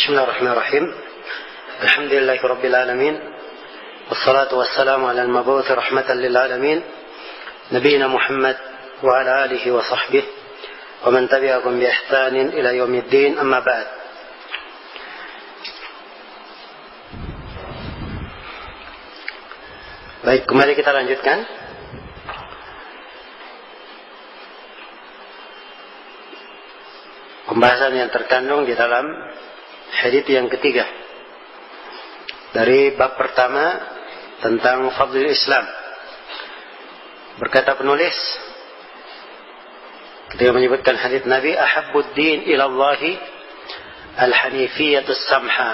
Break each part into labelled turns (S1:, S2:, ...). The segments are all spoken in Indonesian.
S1: Bismillahirrahmanirrahim. Alhamdulillahi Rabbil Alamin. Wassalatu wassalamu ala al-mabuthi rahmatan lil alamin. Nabiina Muhammad wa ala alihi wa sahbihi wa man tabi'ahum bi ihsanin ila yaumiddin, amma ba'd. Baik, kembali kita lanjutkan pembahasan yang terkandung di dalam hadits yang ketiga dari bab pertama tentang fadlul Islam. Berkata penulis ketika menyebutkan hadits Nabi, ahabbud din ila Allah al-hanifiyatus samha.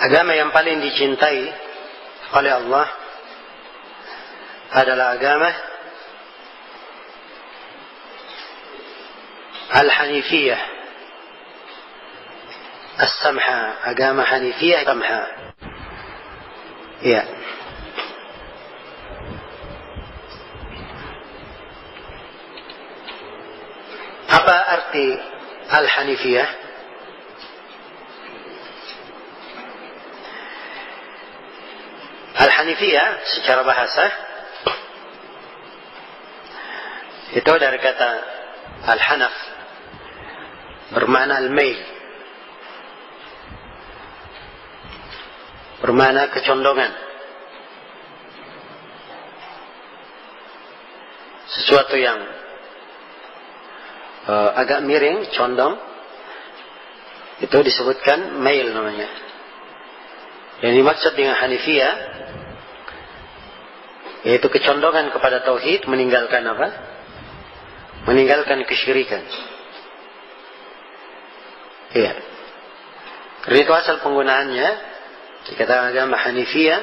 S1: Agama yang paling dicintai oleh Allah adalah agama al-hanifiyah as-samha, agama hanifiyah samha. Ya. Apa arti al-hanifiyah? Al-hanifiyah secara bahasa itu dari kata al-hanaf, bermakna al-mail, bermakna kecondongan, sesuatu yang agak miring, condong, itu disebutkan mail namanya. Yang dimaksud dengan hanifiyah yaitu kecondongan kepada tauhid, meninggalkan apa? Meninggalkan kesyirikan. Iya. Karena itu asal penggunaannya dikatakan agama hanifiyah,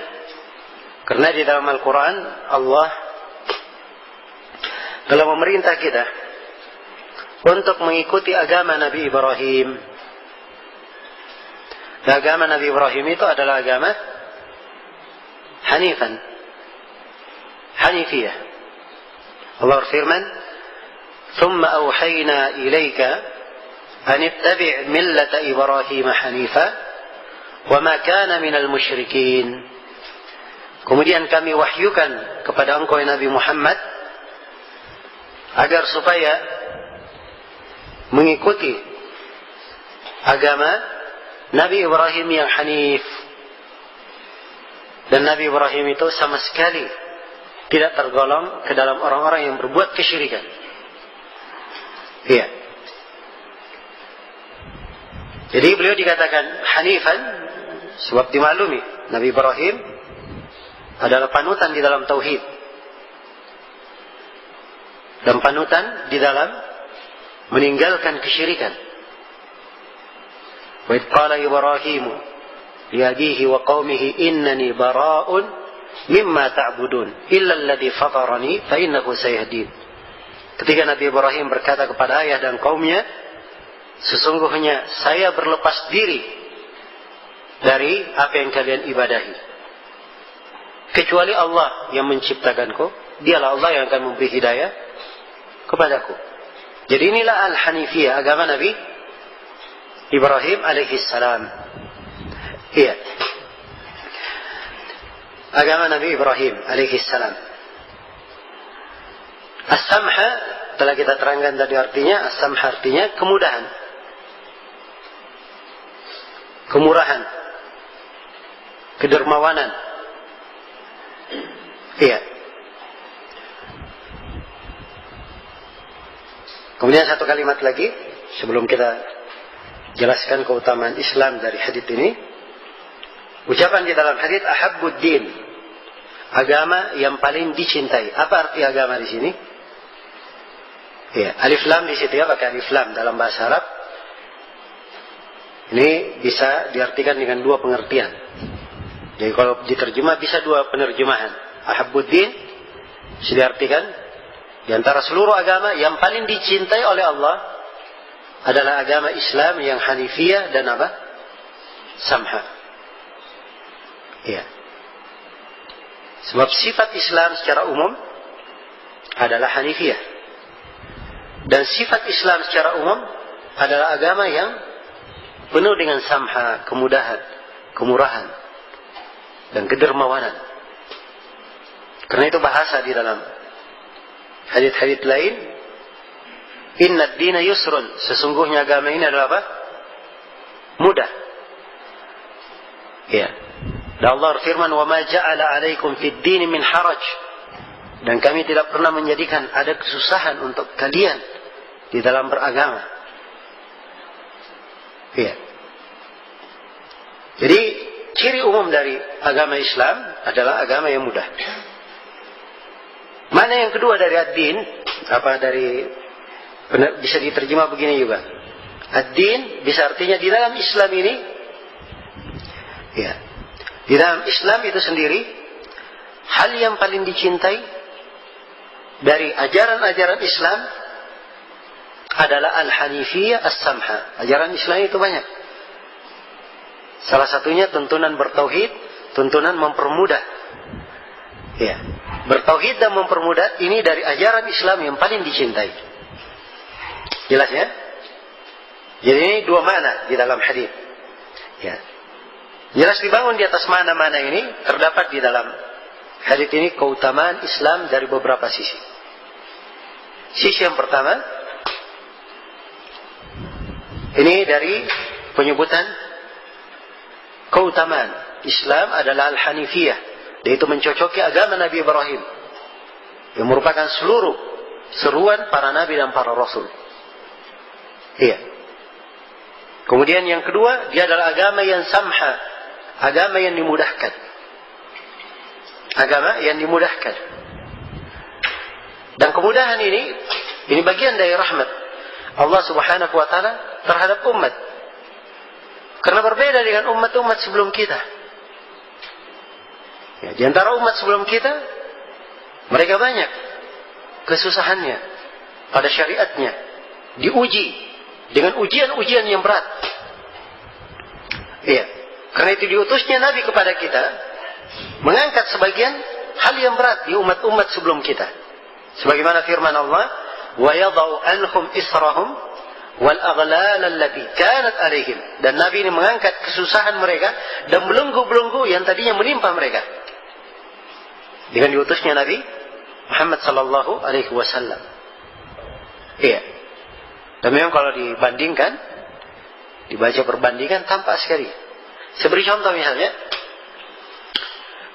S1: karena di dalam Al-Quran Allah telah memerintah kita untuk mengikuti agama Nabi Ibrahim. Dan agama Nabi Ibrahim itu adalah agama hanifan, hanifiyah. Allah berfirman, ثم أوحينا إليك أن اتبع ملة إبراهيم حنيفا وما كان من المشركين. Kemudian kami wahyukan kepada engkau Nabi Muhammad agar supaya mengikuti agama Nabi Ibrahim yang hanif. Dan Nabi Ibrahim itu sama sekali tidak tergolong ke dalam orang-orang yang berbuat kesyirikan. Iya. Jadi beliau dikatakan hanifan sebab dimaklumi Nabi Ibrahim adalah panutan di dalam tauhid dan panutan di dalam meninggalkan kesyirikan. Wa idh qala Ibrahimu li abihi wa qaumihi innani bara'un mimma ta'budun illa alladhi fatarani fa innahu sayahdin. Ketika Nabi Ibrahim berkata kepada ayah dan kaumnya, sesungguhnya saya berlepas diri dari apa yang kalian ibadahi, kecuali Allah yang menciptakanku, dialah Allah yang akan memberi hidayah kepadaku. Jadi inilah al-hanifiyah, agama Nabi Ibrahim alaihi salam. Iya. Agama Nabi Ibrahim alaihi salam. As-samha telah kita terangkan tadi artinya. As-samha artinya kemudahan, kemurahan, kedermawanan. Iya. Kemudian satu kalimat lagi sebelum kita jelaskan keutamaan Islam dari hadits ini. Ucapan di dalam hadits ahabbud din, agama yang paling dicintai. Apa arti agama di sini? Ya, alif lam di situ ya, pakai alif lam dalam bahasa Arab. Ini bisa diartikan dengan dua pengertian. Jadi kalau diterjemah bisa dua penerjemahan. Ahabbuddin bisa diartikan di antara seluruh agama yang paling dicintai oleh Allah adalah agama Islam yang hanifiyah dan apa? Samha. Ya. Sebab sifat Islam secara umum adalah hanifiyah. Dan sifat Islam secara umum adalah agama yang penuh dengan samha, kemudahan, kemurahan, dan kedermawanan. Karena itu bahasa di dalam hadits-hadits lain, inna ad-dina yusrun, sesungguhnya agama ini adalah apa? Mudah. Ya. Dan Allah firman, wa ma ja'ala 'alaikum fid din min haraj. Dan kami tidak pernah menjadikan ada kesusahan untuk kalian di dalam beragama. Ya. Jadi ciri umum dari agama Islam adalah agama yang mudah. Mana yang kedua dari ad-din? Bisa diterjemah begini juga. Ad-din bisa artinya di dalam Islam ini, ya, di dalam Islam itu sendiri, hal yang paling dicintai dari ajaran-ajaran Islam adalah al-hanifiyah as-samha. Ajaran Islam itu banyak. Salah satunya tuntunan bertauhid, tuntunan mempermudah. Ya, bertauhid dan mempermudah ini dari ajaran Islam yang paling dicintai. Jelas ya? Jadi ini dua makna di dalam hadis. Ya. Jelas dibangun di atas mana-mana ini terdapat di dalam hadis ini keutamaan Islam dari beberapa sisi. Sisi yang pertama, ini dari penyebutan keutamaan Islam adalah al-hanifiyah, yaitu mencocoki agama Nabi Ibrahim yang merupakan seluruh seruan para nabi dan para rasul. Iya. Kemudian yang kedua, dia adalah agama yang samha, agama yang dimudahkan. Agama yang dimudahkan. Dan kemudahan ini bagian dari rahmat Allah Subhanahu wa taala terhadap umat. Karena berbeda dengan umat-umat sebelum kita. Ya, di antara umat sebelum kita, mereka banyak kesusahannya pada syariatnya, diuji dengan ujian-ujian yang berat. Iya, karena itu diutusnya Nabi kepada kita mengangkat sebagian hal yang berat di umat-umat sebelum kita. Sebagaimana firman Allah, wa yadau anhum israhum wal aghlal allati kanat alaihim. Dan Nabi ini mengangkat kesusahan mereka dan belenggu-belenggu yang tadinya menimpa mereka dengan diutusnya Nabi Muhammad sallallahu alaihi wasallam. Iya. Dan memang kalau dibandingkan, dibaca perbandingan tampak sekali. Saya beri contoh misalnya,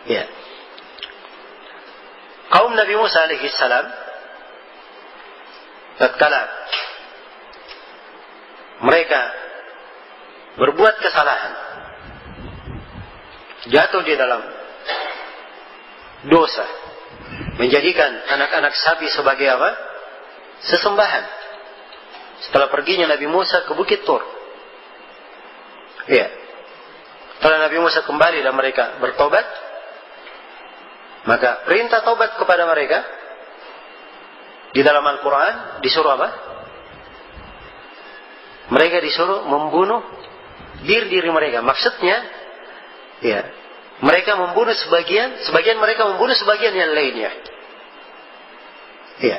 S1: ya, kaum Nabi Musa alaihi salam tatkala mereka berbuat kesalahan, jatuh di dalam dosa, menjadikan anak-anak sapi sebagai apa? Sesembahan. Setelah perginya Nabi Musa ke Bukit Tur. Iya. Setelah Nabi Musa kembali dan mereka bertobat, maka perintah tobat kepada mereka di dalam Al-Quran disuruh apa? Mereka disuruh membunuh diri mereka. Maksudnya, ya, mereka membunuh sebagian mereka membunuh sebagian yang lainnya. Iya.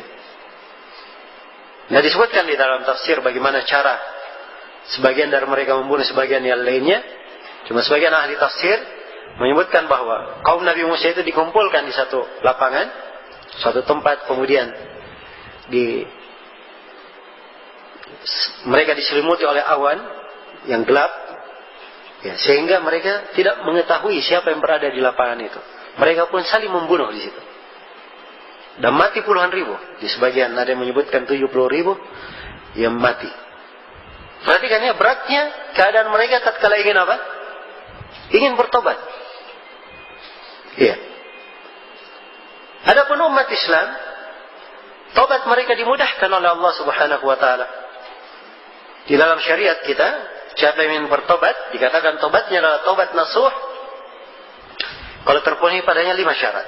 S1: Nah, disebutkan di dalam tafsir bagaimana cara sebagian dari mereka membunuh sebagian yang lainnya. Cuma sebagian ahli tafsir menyebutkan bahwa kaum Nabi Musa itu dikumpulkan di satu lapangan, suatu tempat, kemudian mereka diselimuti oleh awan yang gelap, ya, sehingga mereka tidak mengetahui siapa yang berada di lapangan itu. Mereka pun saling membunuh di situ. Dan mati puluhan ribu. Di sebagian ada yang menyebutkan 70.000 yang mati. Perhatikan ya, beratnya keadaan mereka tatkala ingin apa? Ingin bertobat. Iya. Adapun umat Islam, tobat mereka dimudahkan oleh Allah Subhanahu wa taala. Di dalam syariat kita, siapa yang ingin bertobat, dikatakan tobatnya adalah tobat nasuh kalau terpenuhi padanya 5 syarat.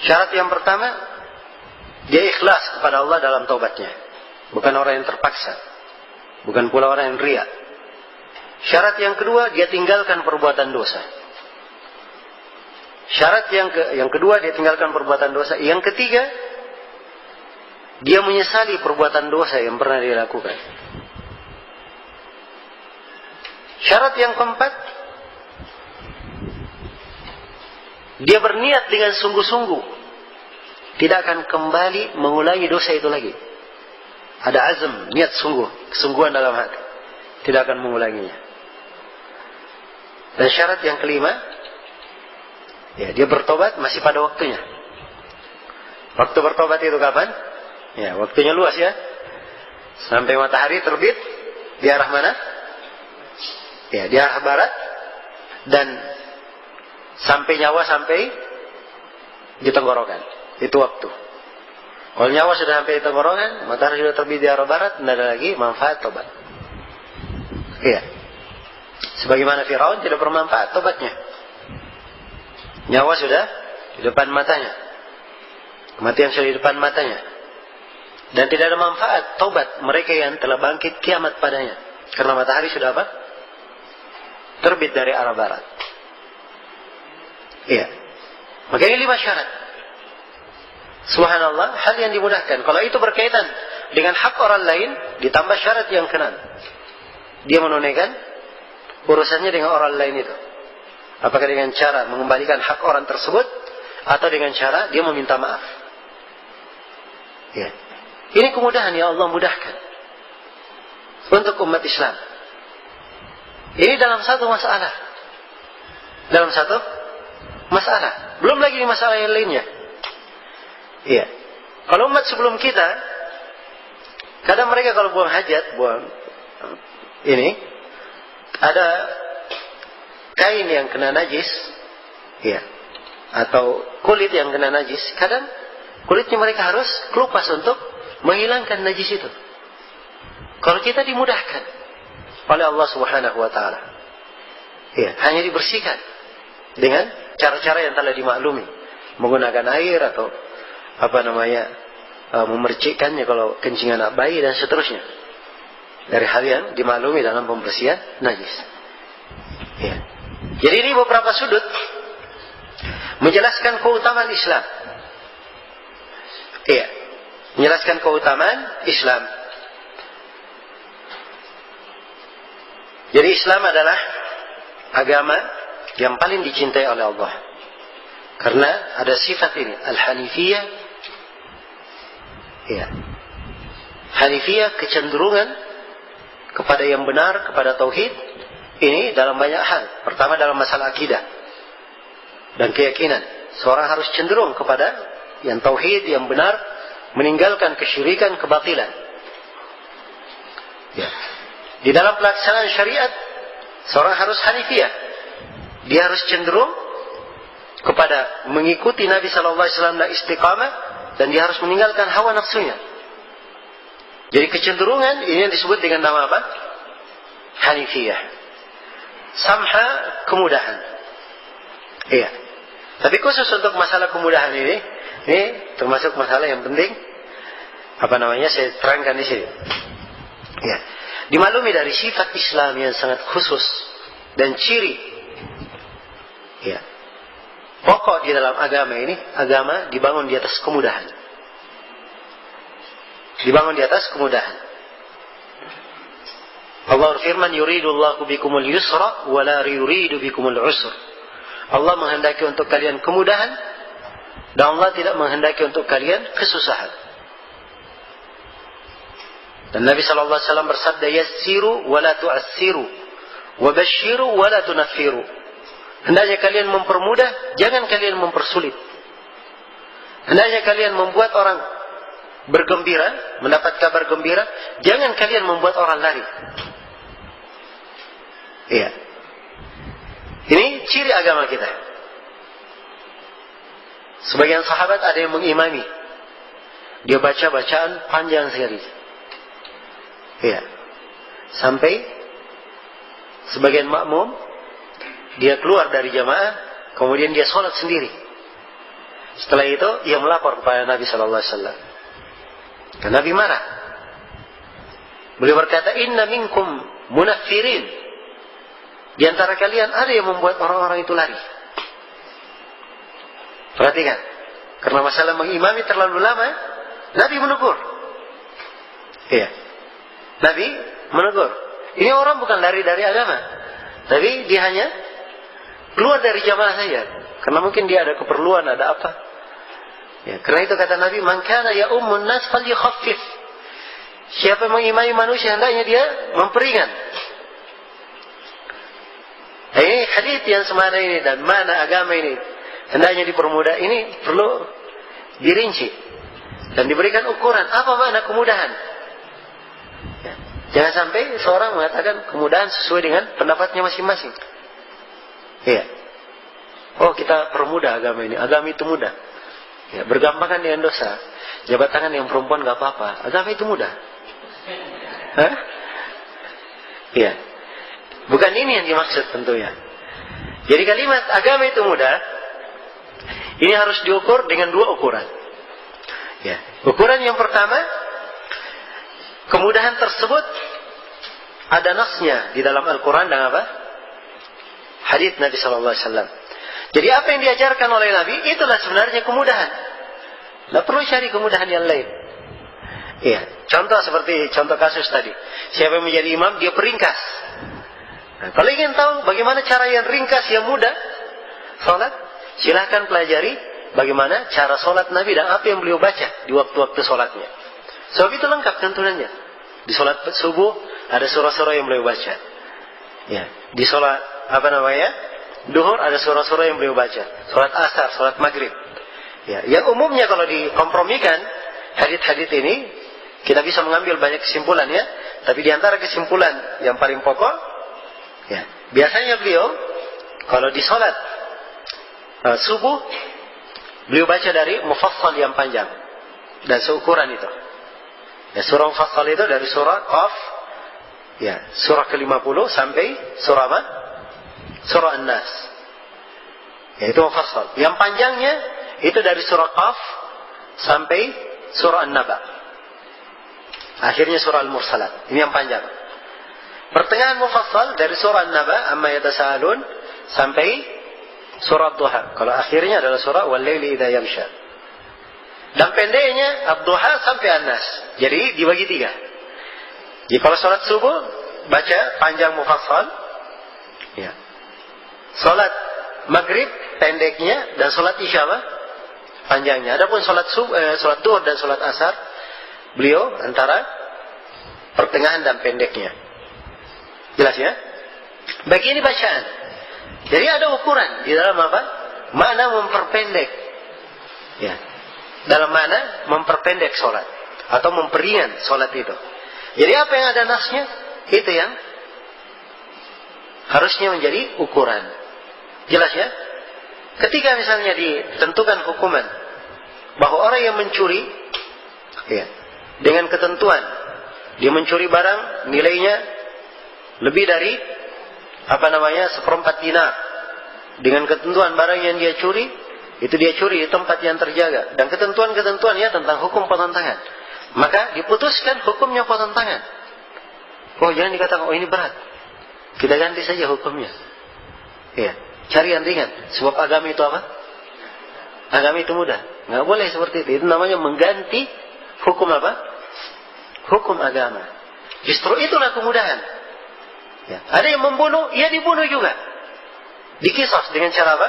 S1: Syarat yang pertama, dia ikhlas kepada Allah dalam tobatnya. Bukan orang yang terpaksa. Bukan pula orang yang riya. Syarat yang kedua, dia tinggalkan perbuatan dosa. Syarat yang kedua, dia tinggalkan perbuatan dosa. Yang ketiga, dia menyesali perbuatan dosa yang pernah dia lakukan. Syarat yang keempat, dia berniat dengan sungguh-sungguh, tidak akan kembali mengulangi dosa itu lagi. Ada azam, niat sungguh, kesungguhan dalam hati, tidak akan mengulanginya. Dan syarat yang kelima, ya, dia bertobat masih pada waktunya. Waktu bertobat itu kapan? Ya, waktunya luas ya. Sampai matahari terbit di arah mana? Ya, di arah barat, dan sampai nyawa sampai di tenggorokan. Itu waktu. Kalau nyawa sudah sampai di tenggorokan, matahari sudah terbit di arah barat, tidak ada lagi manfaat tobat. Iya. Sebagaimana Firaun tidak bermanfaat tobatnya. Nyawa sudah di depan matanya. Kematian sudah di depan matanya. Dan tidak ada manfaat tobat mereka yang telah bangkit kiamat padanya. Karena matahari sudah apa? Terbit dari arah barat. Iya. Maka ini 5 syarat. Subhanallah, hal yang dimudahkan. Kalau itu berkaitan dengan hak orang lain, ditambah syarat yang ke-6. Dia menunaikan urusannya dengan orang lain itu. Apakah dengan cara mengembalikan hak orang tersebut, atau dengan cara dia meminta maaf. Ya. Ini kemudahan yang Allah mudahkan untuk umat Islam. Ini dalam satu masalah. Dalam satu masalah. Belum lagi di masalah yang lainnya. Iya. Kalau umat sebelum kita, kadang mereka kalau buang hajat, buang ini, ada kain yang kena najis, iya, atau kulit yang kena najis, kadang kulitnya mereka harus kelupas untuk menghilangkan najis itu. Kalau kita dimudahkan oleh Allah Subhanahu wa taala. Ya, hanya dibersihkan dengan cara-cara yang telah dimaklumi, menggunakan air atau memercikkannya kalau kencing anak bayi dan seterusnya. Dari hal yang dimaklumi dalam pembersihan najis. Ya. Jadi ini beberapa sudut menjelaskan keutamaan Islam. Iya, menjelaskan keutamaan Islam. Jadi Islam adalah agama yang paling dicintai oleh Allah. Karena ada sifat ini, al-hanifiyah. Iya. Hanifiyah, kecenderungan kepada yang benar, kepada tauhid. Ini dalam banyak hal. Pertama dalam masalah akidah dan keyakinan. Seorang harus cenderung kepada yang tauhid, yang benar, meninggalkan kesyirikan, kebatilan. Ya. Di dalam pelaksanaan syariat, seorang harus hanifiyah. Dia harus cenderung kepada mengikuti Nabi SAW dan istiqamah, dan dia harus meninggalkan hawa nafsunya. Jadi kecenderungan ini yang disebut dengan nama apa? Hanifiyah. Samha, kemudahan. Iya. Tapi khusus untuk masalah kemudahan ini termasuk masalah yang penting. Saya terangkan di sini. Ya. Dimaklumi dari sifat Islam yang sangat khusus dan ciri. Ya. Pokok di dalam agama ini, agama dibangun di atas kemudahan. Dibangun di atas kemudahan. Allah berfirman, yuridullahu bikumul yusra wa la yuridu bikumul usra. Allah menghendaki untuk kalian kemudahan, dan Allah tidak menghendaki untuk kalian kesusahan. Dan Nabi SAW bersabda, yassiru wa la tu'assiru, wa basyiru wa la tunaffiru. Hendaknya kalian mempermudah, jangan kalian mempersulit. Hendaknya kalian membuat orang bergembira, mendapat kabar gembira, jangan kalian membuat orang lari. Iya. Ini ciri agama kita. Sebagian sahabat ada yang mengimami. Dia baca bacaan panjang sekali. Iya. Sampai sebagian makmum dia keluar dari jamaah, kemudian dia sholat sendiri. Setelah itu ia melapor kepada Nabi sallallahu alaihi wasallam. Dan Nabi marah. Beliau berkata, "Inna minkum munaffirin." Di antara kalian ada yang membuat orang-orang itu lari. Perhatikan. Karena masalah mengimami terlalu lama, Nabi menegur. Iya. Nabi menegur. Ini orang bukan lari dari agama. Tapi dia hanya keluar dari jamaah saja, karena mungkin dia ada keperluan, ada apa. Ya, karena itu kata Nabi, "Man kana ya'ummun nas falyukhaffif." Siapa yang mengimami manusia hendaknya dia memperingan. Ini hadis yang semana ini dan mana agama ini hendaknya dipermudah, ini perlu dirinci dan diberikan ukuran apa makna kemudahan. Ya. Jangan sampai seorang mengatakan kemudahan sesuai dengan pendapatnya masing-masing. Iya. Oh, kita permudah agama ini, agama itu mudah. Ya, bergampangan dengan dosa. Jabat tangan yang perempuan gak apa-apa, agama itu mudah. Hah? Iya. Bukan ini yang dimaksud tentunya. Jadi kalimat agama itu mudah, ini harus diukur dengan dua ukuran. Ya. Ukuran yang pertama, kemudahan tersebut ada nasnya di dalam Al-Quran dan apa? Hadits Nabi Sallallahu Alaihi Wasallam. Jadi apa yang diajarkan oleh Nabi, itulah sebenarnya kemudahan. Tidak perlu cari kemudahan yang lain. Iya. Contoh seperti contoh kasus tadi. Siapa yang menjadi imam, dia peringkas. Nah, kalau ingin tahu bagaimana cara yang ringkas, yang mudah sholat, silahkan pelajari bagaimana cara sholat Nabi dan apa yang beliau baca di waktu-waktu sholatnya. Sebab itu lengkap tentunya. Di sholat subuh ada surah-surah yang beliau baca. Ya, di sholat duhur ada surah-surah yang beliau baca. Sholat asar, sholat maghrib. Ya, yang umumnya kalau dikompromikan hadits-hadits ini kita bisa mengambil banyak kesimpulan ya. Tapi di antara kesimpulan yang paling pokok, ya, biasanya beliau kalau di sholat subuh beliau baca dari mufassal yang panjang dan seukuran itu. Ya, surah mufassal itu dari surah Qaf, ya, surah ke-50 sampai surah apa? Surah An-Nas. Ya, itu mufassal. Yang panjangnya itu dari surah Qaf sampai surah An-Naba. Akhirnya surah Al-Mursalat. Ini yang panjang. Pertengahan mufassal dari surah An-Naba amma yatasaalun sampai surah Duha. Kalau akhirnya adalah surah Wal-Laili idza yamsha. Dan pendeknya Ad-Duha sampai An-Nas. Jadi dibagi 3. Jadi kalau salat subuh baca panjang mufassal. Ya. Salat maghrib pendeknya dan salat isya panjangnya. Adapun salat duhur dan salat asar beliau antara pertengahan dan pendeknya. Jelas ya? Bagi ini bacaan. Jadi ada ukuran di dalam apa? Makna memperpendek. Ya. Dalam makna memperpendek sholat atau memperingan sholat itu. Jadi apa yang ada nasnya, itu yang harusnya menjadi ukuran. Jelas ya? Ketika misalnya ditentukan hukuman bahwa orang yang mencuri, ya, dengan ketentuan dia mencuri barang nilainya lebih dari seperempat dinar, dengan ketentuan barang yang dia curi itu dia curi di tempat yang terjaga dan ketentuan-ketentuannya tentang hukum potong tangan, maka diputuskan hukumnya potong tangan. Oh, jangan dikatakan oh ini berat, kita ganti saja hukumnya. Ya, cari yang ringan. Sebab agama itu apa? Agama itu mudah. Nggak boleh seperti itu. Itu namanya mengganti hukum apa? Hukum agama. Justru itulah kemudahan. Ya. Ada yang membunuh, ia dibunuh juga. Dikisas dengan cara apa?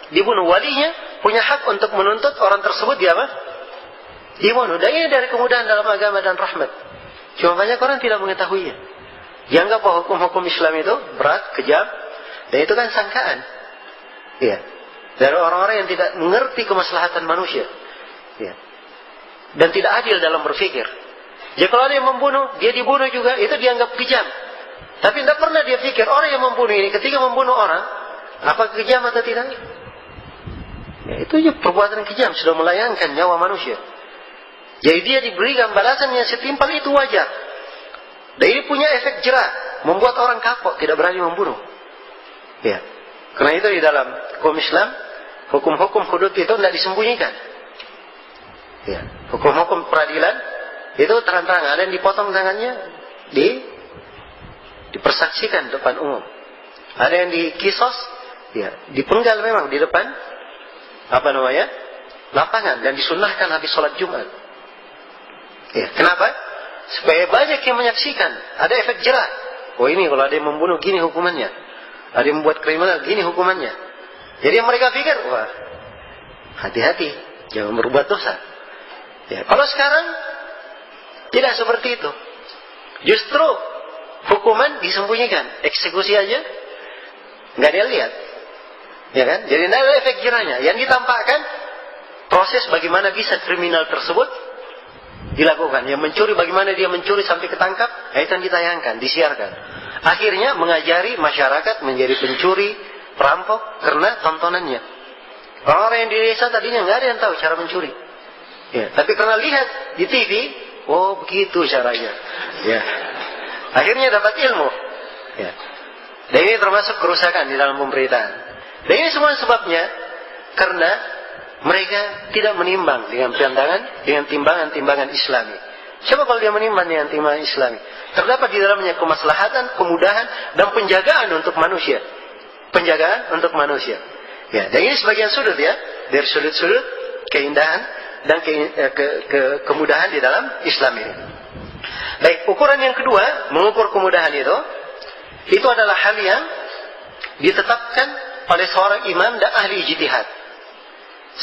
S1: Dibunuh. Walinya punya hak untuk menuntut orang tersebut dia apa? Dibunuh. Dan ini dari kemudahan dalam agama dan rahmat. Cuma banyak orang tidak mengetahuinya. Dianggap bahwa hukum-hukum Islam itu berat, kejam, dan itu kan sangkaan. Iya. Dari orang-orang yang tidak mengerti kemaslahatan manusia. Iya. Dan tidak adil dalam berpikir. Jadi kalau ada yang membunuh, dia dibunuh juga, itu dianggap kejam. Tapi tidak pernah dia pikir orang yang membunuh ini ketika membunuh orang, apa kejam atau tidak? Ya, itu aja perbuatan kejam, sudah melayangkan nyawa manusia. Jadi dia diberikan balasan yang setimpal, itu wajar. Dan ini punya efek jerak, membuat orang kapok, tidak berani membunuh. Ya, karena itu di dalam hukum Islam, hukum-hukum hudud itu tidak disembunyikan. Ya, hukum-hukum peradilan itu terang-terangan. Ada yang dipotong tangannya, dipersaksikan depan umum. Ada yang dikisos, ya, dipenggal memang di depan lapangan dan disunnahkan habis sholat Jumat. Ya, kenapa? Supaya banyak yang menyaksikan. Ada efek jerak. Oh ini kalau ada yang membunuh gini hukumannya. ada yang membuat kriminal, gini hukumannya. Jadi mereka pikir, wah, hati-hati, jangan berbuat dosa. Ya, kalau sekarang tidak seperti itu. Justru hukuman disembunyikan, eksekusi aja nggak dia lihat, ya kan? Jadi tidak ada efek jerahnya. Yang ditampakkan proses bagaimana bisa kriminal tersebut dilakukan. Yang mencuri, bagaimana dia mencuri sampai ketangkap, itu yang ditayangkan, disiarkan. Akhirnya mengajari masyarakat menjadi pencuri, perampok karena tontonannya. Orang-orang yang di desa tadinya nggak ada yang tahu cara mencuri. Ya, tapi karena lihat di TV, oh begitu caranya. Ya. Akhirnya dapat ilmu. Ya. Dan ini termasuk kerusakan di dalam pemberitaan. Dan ini semua sebabnya karena mereka tidak menimbang dengan timbangan-timbangan Islami. Coba kalau dia menimbang dengan timbangan Islami, terdapat di dalamnya kemaslahatan, kemudahan, dan penjagaan untuk manusia. Penjagaan untuk manusia. Ya, dan ini sebagian sudut ya, dari sudut-sudut keindahan dan kemudahan di dalam Islam ini. Baik, ukuran yang kedua, mengukur kemudahan itu adalah hal yang ditetapkan oleh seorang imam dan ahli ijtihad.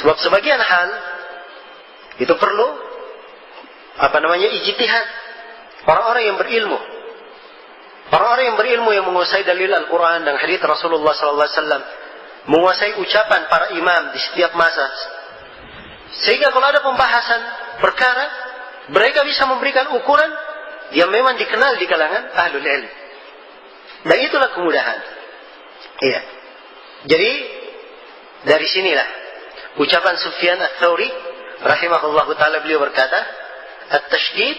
S1: Sebab sebagian hal itu perlu ijtihad orang-orang yang berilmu. Orang-orang yang berilmu yang menguasai dalil Al-Quran dan hadits Rasulullah SAW, menguasai ucapan para imam di setiap masa. Sehingga kalau ada pembahasan perkara, mereka bisa memberikan ukuran yang memang dikenal di kalangan ahlul ilm. Dan itulah kemudahan. Iya. Jadi dari sinilah ucapan Sufyan Ats-Tsauri rahimahullahu taala, beliau berkata, "At-tasydid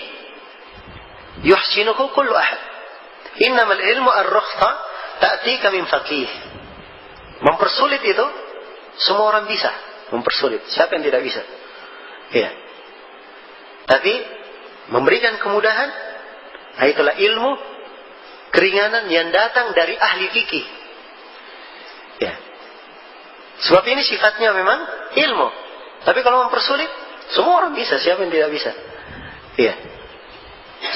S1: yuhsinuhu kullu ahad. Innamal ilmu ar-rukhsa ta'tika min faqih." Mempersulit itu semua orang bisa mempersulit. Siapa yang tidak bisa? Iya. Tapi memberikan kemudahan, itulah ilmu keringanan yang datang dari ahli fikih. Ya. Sebab ini sifatnya memang ilmu. Tapi kalau mempersulit, semua orang bisa. Siapa yang tidak bisa? Iya.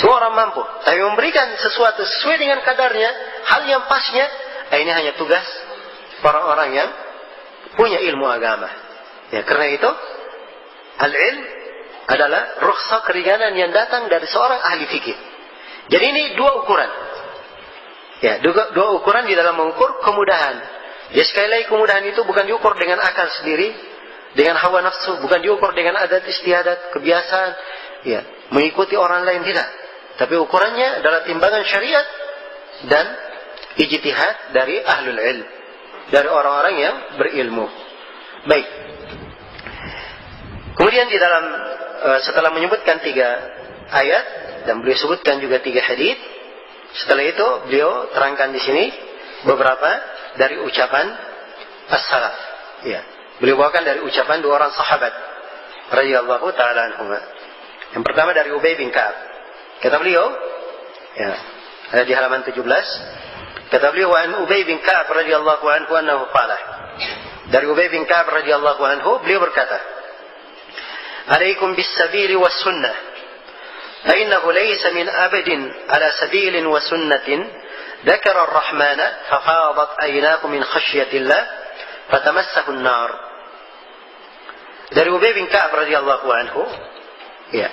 S1: Semua orang mampu. Tapi memberikan sesuatu sesuai dengan kadarnya, hal yang pasnya, ini hanya tugas orang-orang yang punya ilmu agama. Ya, karena itu al-ilm adalah rukhsah, keringanan yang datang dari seorang ahli fikih. Jadi ini dua ukuran. Ya, dua ukuran di dalam mengukur kemudahan. Ya, sekali lagi kemudahan itu bukan diukur dengan akal sendiri, dengan hawa nafsu, bukan diukur dengan adat istiadat, kebiasaan, ya, mengikuti orang lain, tidak. Tapi ukurannya adalah timbangan syariat dan ijtihad dari ahlul ilm, dari orang-orang yang berilmu. Baik. Kemudian di dalam setelah menyebutkan 3 ayat dan beliau sebutkan juga 3 hadis, setelah itu beliau terangkan di sini beberapa dari ucapan as-salaf. Ya, beliau bawakan dari ucapan 2 orang sahabat radhiyallahu taala anhum. Yang pertama dari Ubay bin Ka'ab. Kata beliau, ya, ada di halaman 17. Kata beliau, "Wa an Ubay bin Ka'ab radhiyallahu anhu annahu qala." Dari Ubay bin Ka'ab radhiyallahu anhu, beliau berkata, "Alaikum bis-sabili was-sunnah. Fa innahu laysa min abadin ala sabilin wa sunnatin dzakara ar-rahmana fa fadat aynakum min khashyatillah fatamassahu an-nar." Dari Ubay bin Ka'ab radhiyallahu anhu, ya,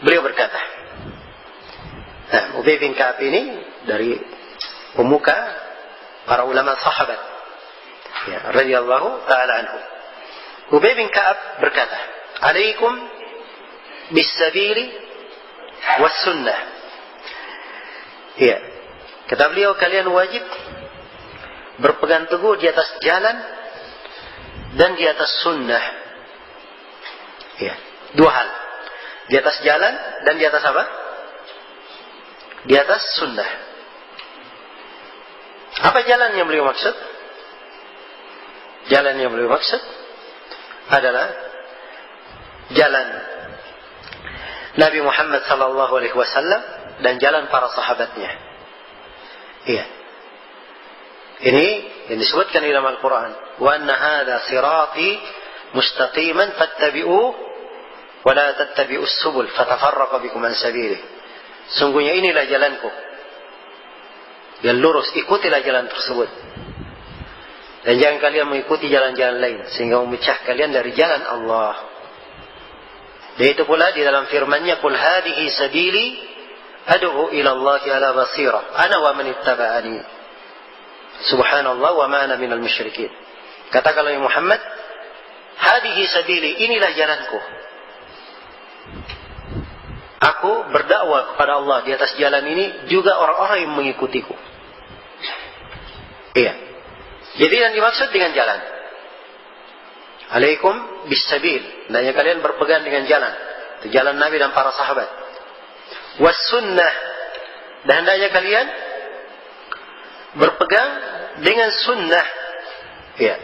S1: beliau berkata, Ubay bin Ka'ab ini dari pemuka para ulama sahabat, ya, radhiyallahu taala anhu. Ubay bin Ka'ab berkata, "Alaikum bis-sabili was-sunnah." Ya, kata beliau, kalian wajib berpegang teguh di atas jalan dan di atas sunnah. Ya, 2 hal. Di atas jalan dan di atas apa? Di atas sunnah. Apa jalan yang beliau maksud? Jalan yang beliau maksud adalah jalan Nabi Muhammad sallallahu alaihi wasallam dan jalan para sahabatnya. Iya. Ini yang disebutkan dalam Al-Quran. Wa anna hadha sirati mustaqiman fattabi'uhu wa la tattabi'us subul fatafarraqa bikum an sabilihi. Sungguhnya inilah jalanku yang lurus, ikutilah jalan tersebut. Dan jangan kalian mengikuti jalan-jalan lain sehingga memecah kalian dari jalan Allah. Dan itu pula di dalam firman-Nya, "Qul hadhihi sabili ad'u ila Allahi ala basirah ana wa man ittaba'ani. Subhanallah wa ma ana minal musyrikin." Katakanlah ya Muhammad, hadhihi sabili, inilah jalanku. Aku berdakwah kepada Allah di atas jalan ini juga orang-orang yang mengikutiku. Iya. Jadi yang dimaksud dengan jalan, alaikum bisabil, hendaknya kalian berpegang dengan jalan. Itu jalan Nabi dan para sahabat. Was sunnah, dan hendaknya kalian berpegang dengan sunnah. Iya.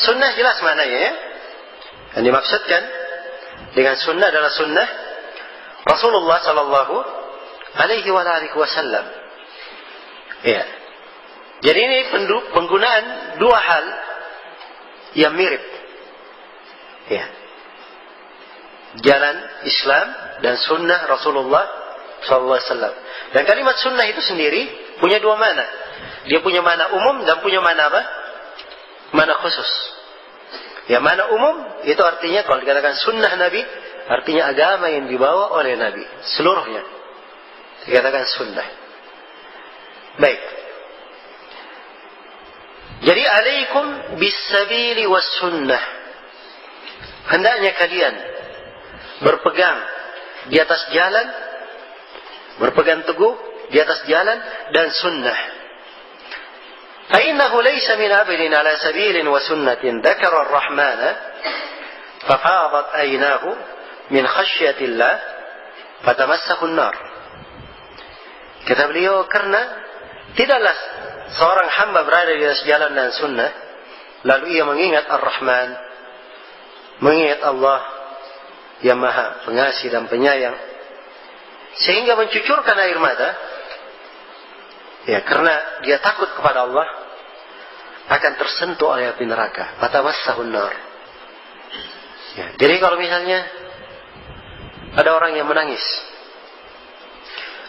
S1: Sunnah jelas maknanya ya. Yang dimaksudkan dengan sunnah adalah sunnah Rasulullah sallallahu alaihi wasallam. Ya. Jadi ini penggunaan dua hal yang mirip. Ya. Jalan Islam dan sunnah Rasulullah sallallahu alaihi wasallam. Dan kalimat sunnah itu sendiri punya dua makna. Dia punya makna umum dan punya makna apa? Makna khusus. Ya, makna umum itu artinya kalau dikatakan sunnah Nabi, artinya agama yang dibawa oleh Nabi seluruhnya dikatakan sunnah. Baik. Jadi alaikum bisabili was sunnah, hendaknya kalian berpegang di atas jalan, berpegang teguh di atas jalan dan sunnah. فإنه ليس من عبد على سبيل وسنة ذكر الرحمن ففاضت عيناه من خشية الله فتمسه النار. Kata beliau, karena tidaklah seorang hamba berada di atas jalan dan sunnah lalu ia mengingat Ar-Rahman, mengingat Allah yang Maha Pengasih dan Penyayang, sehingga mencucurkan air mata. Ya, karena dia takut kepada Allah, akan tersentuh oleh api neraka. Fatamassahun nar. Ya, jadi kalau misalnya ada orang yang menangis,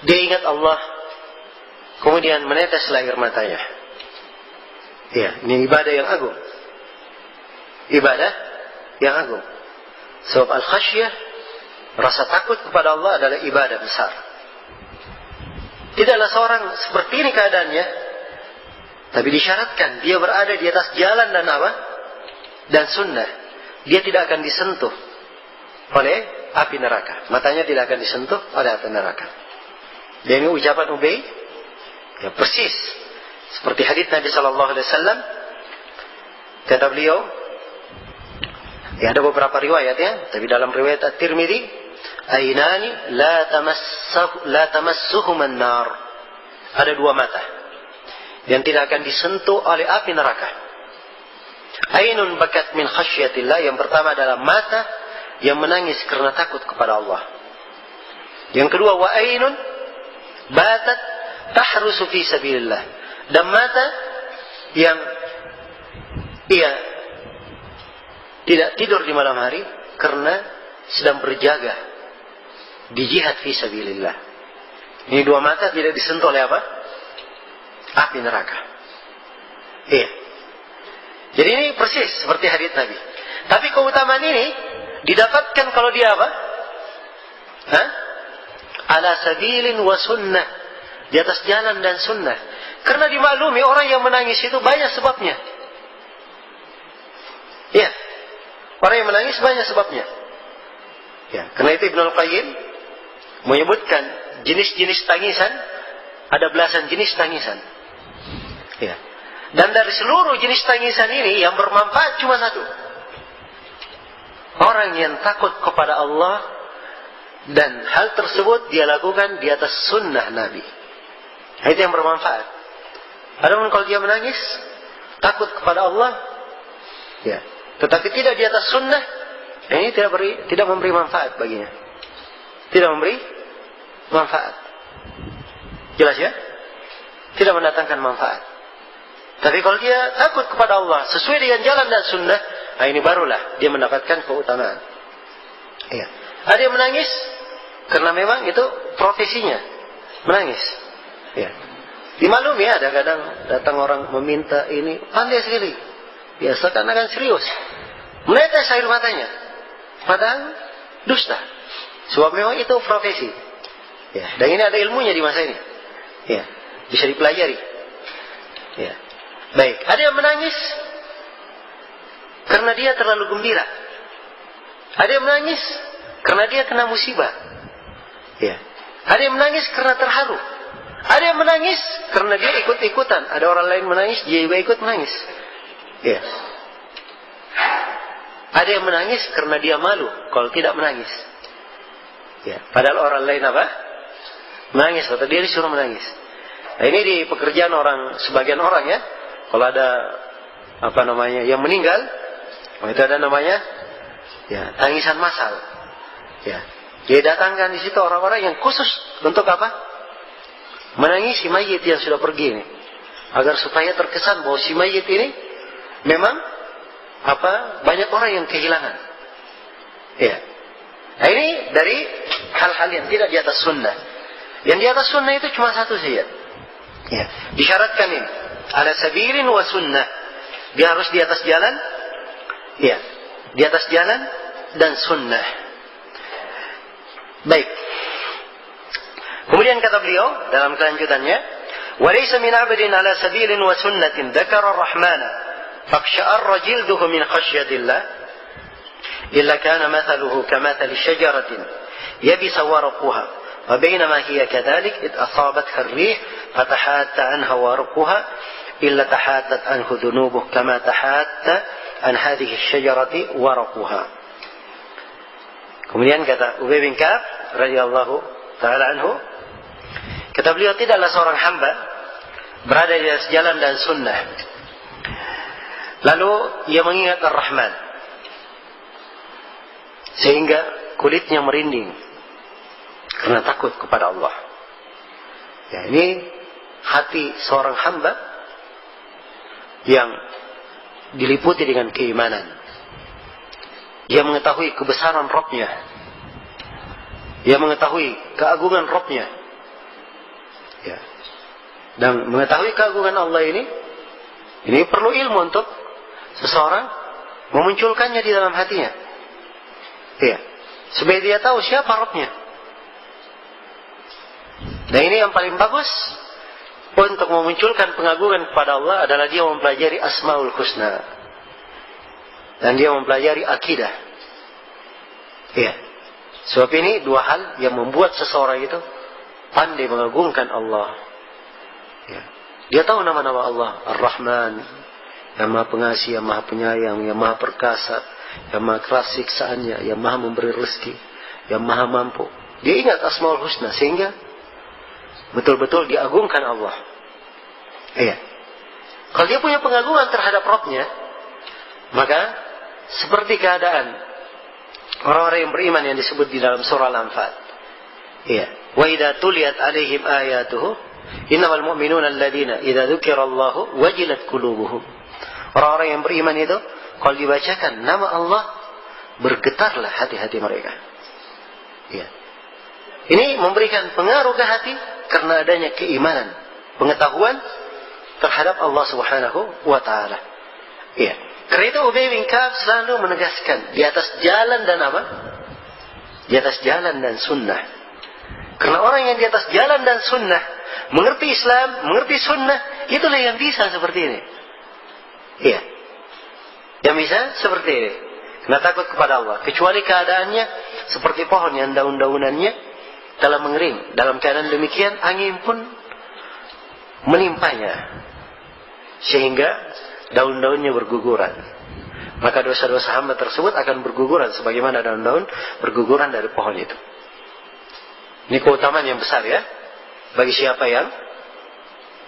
S1: dia ingat Allah, kemudian meneteslah air matanya. Ya, ini ibadah yang agung. Ibadah yang agung. Sebab al-khasyah, rasa takut kepada Allah adalah ibadah besar. Tidaklah seorang seperti ini keadaannya, tapi disyaratkan dia berada di atas jalan dan apa? Dan sunnah. Dia tidak akan disentuh oleh api neraka. Matanya tidak akan disentuh oleh api neraka. Dan ini ucapan Ubay, ya persis seperti hadits Nabi sallallahu alaihi wasallam. Kata beliau, ya ada beberapa riwayat ya, tapi dalam riwayat At-Tirmidzi, ainani la tamassuhuman nar. Ada dua mata yang tidak akan disentuh oleh api neraka. Ainun bakat min khasyatillah, yang pertama adalah mata yang menangis karena takut kepada Allah. Yang kedua, wa ainun batat tahrusu fi sabilillah, dan mata yang ia tidak tidur di malam hari karena sedang berjaga di jihad fi sabilillah. Ini dua mata tidak disentuh oleh apa? Api neraka. Iya. Jadi ini persis seperti hadits Nabi. Tapi keutamaan ini didapatkan kalau dia apa? Ala sabilin wa sunnah, di atas jalan dan sunnah. Karena dimaklumi orang yang menangis itu banyak sebabnya. Iya. Orang yang menangis banyak sebabnya. Ya, karena itu Ibnu Al-Qayyim menyebutkan jenis-jenis tangisan, ada belasan jenis tangisan. Ya. Dan dari seluruh jenis tangisan ini yang bermanfaat cuma satu. Orang yang takut kepada Allah dan hal tersebut dia lakukan di atas sunnah Nabi. Itu yang bermanfaat. Adapun kalau dia menangis, takut kepada Allah, ya, tetapi tidak di atas sunnah, ini tidak memberi manfaat baginya. Tidak memberi manfaat. Jelas ya? Tidak mendatangkan manfaat. Tapi kalau dia takut kepada Allah sesuai dengan jalan dan sunnah, nah ini barulah dia mendapatkan keutamaan. Iya. Ada yang menangis karena memang itu profesinya, menangis. Ya. Dimaklumi ada kadang datang orang meminta ini, pandai sekali. Biasa karena kan serius. Menetes air matanya. Padahal dusta. Sebab memang itu profesi. Ya, dan ini ada ilmunya di masa ini. Ya, bisa dipelajari. Ya. Baik, ada yang menangis karena dia terlalu gembira. Ada yang menangis karena dia kena musibah. Ya. Ada yang menangis karena terharu. Ada yang menangis karena dia ikut-ikutan. Ada orang lain menangis, dia juga ikut menangis. Ya. Ada yang menangis karena dia malu kalau tidak menangis. Ya. Padahal orang lain apa? Menangis atau dia disuruh menangis. Nah, ini di pekerjaan orang, sebagian orang ya. Kalau ada yang meninggal, itu ada namanya ya, tangisan massal. Ya. Dia datangkan di situ orang-orang yang khusus untuk apa? Menangisi mayit yang sudah pergi ini. Agar supaya terkesan bahwa si mayit ini memang banyak orang yang kehilangan. Ya. Nah, ini dari hal-hal yang tidak di atas sunnah. Yang di atas sunnah itu cuma satu saja. Ya. Disyaratkan ini. Ala sabilin wa sunnah. Dia harus di atas jalan. Ya. Di atas jalan dan sunnah. Baik. Kemudian kata beliau dalam kelanjutannya, "Walaysa min 'abdin ala sabilin wa sunnatin dzakara ar-rahmana faqsha'arra jilduhu min khashyatillah illa kana mathaluhu kamathali shajaratin yabisa warquha wa bainama hiya kadhalik id asabatha ar-rih fatahatta anha warquha illa tahattat anhu dhunubuhu kama tahatta an hadhihi ash-shajarati warquha." Kemudian kata Ubay bin Ka'ab radhiyallahu taala anhu, kata beliau, tidaklah seorang hamba berada di atas jalan dan sunnah lalu ia mengingat Ar-Rahman sehingga kulitnya merinding karena takut kepada Allah. Ya, ini hati seorang hamba yang diliputi dengan keimanan. Dia mengetahui kebesaran Rabb-Nya. Dia mengetahui keagungan Rabb-Nya. Ya. Dan mengetahui keagungan Allah ini perlu ilmu untuk seseorang memunculkannya di dalam hatinya. Ya. Supaya dia tahu siapa Rabb-Nya. Dan ini yang paling bagus untuk memunculkan pengagungan kepada Allah adalah dia mempelajari Asmaul Husna. Dan dia mempelajari akidah. Ya. Sebab ini dua hal yang membuat seseorang itu pandai mengagungkan Allah. Ya. Dia tahu nama-nama Allah. Ar-Rahman, yang maha pengasih, yang maha penyayang, yang maha perkasa, yang maha keras siksaannya, yang maha memberi rezeki, yang maha mampu. Dia ingat Asmaul Husna sehingga betul-betul diagungkan Allah. Iya. Kalau dia punya pengagungan terhadap Rabb-Nya, maka seperti keadaan orang-orang yang beriman yang disebut di dalam surah Al-Anfal. Iya. Wa idza tuliyat alaihim ayatuhu innamal mu'minuna alladziina idza dzukirallahu wajilat qulubuhum. Orang-orang yang beriman itu kalau dibacakan nama Allah bergetarlah hati-hati mereka. Iya. Ini memberikan pengaruh ke hati karena adanya keimanan, pengetahuan terhadap Allah Subhanahu wa taala. Iya. Karena itu Ubay bin Ka'ab selalu menegaskan di atas jalan dan apa? Di atas jalan dan sunnah. Karena orang yang di atas jalan dan sunnah, mengerti Islam, mengerti sunnah, itulah yang bisa seperti ini. Iya. Yang bisa seperti ini. Karena takut kepada Allah. Kecuali keadaannya seperti pohon yang daun-daunannya telah mengering. Dalam keadaan demikian, angin pun menimpanya. Sehingga daun-daunnya berguguran. Maka dosa-dosa hamba tersebut akan berguguran sebagaimana daun-daun berguguran dari pohon itu. Ini keutamaan yang besar ya bagi siapa yang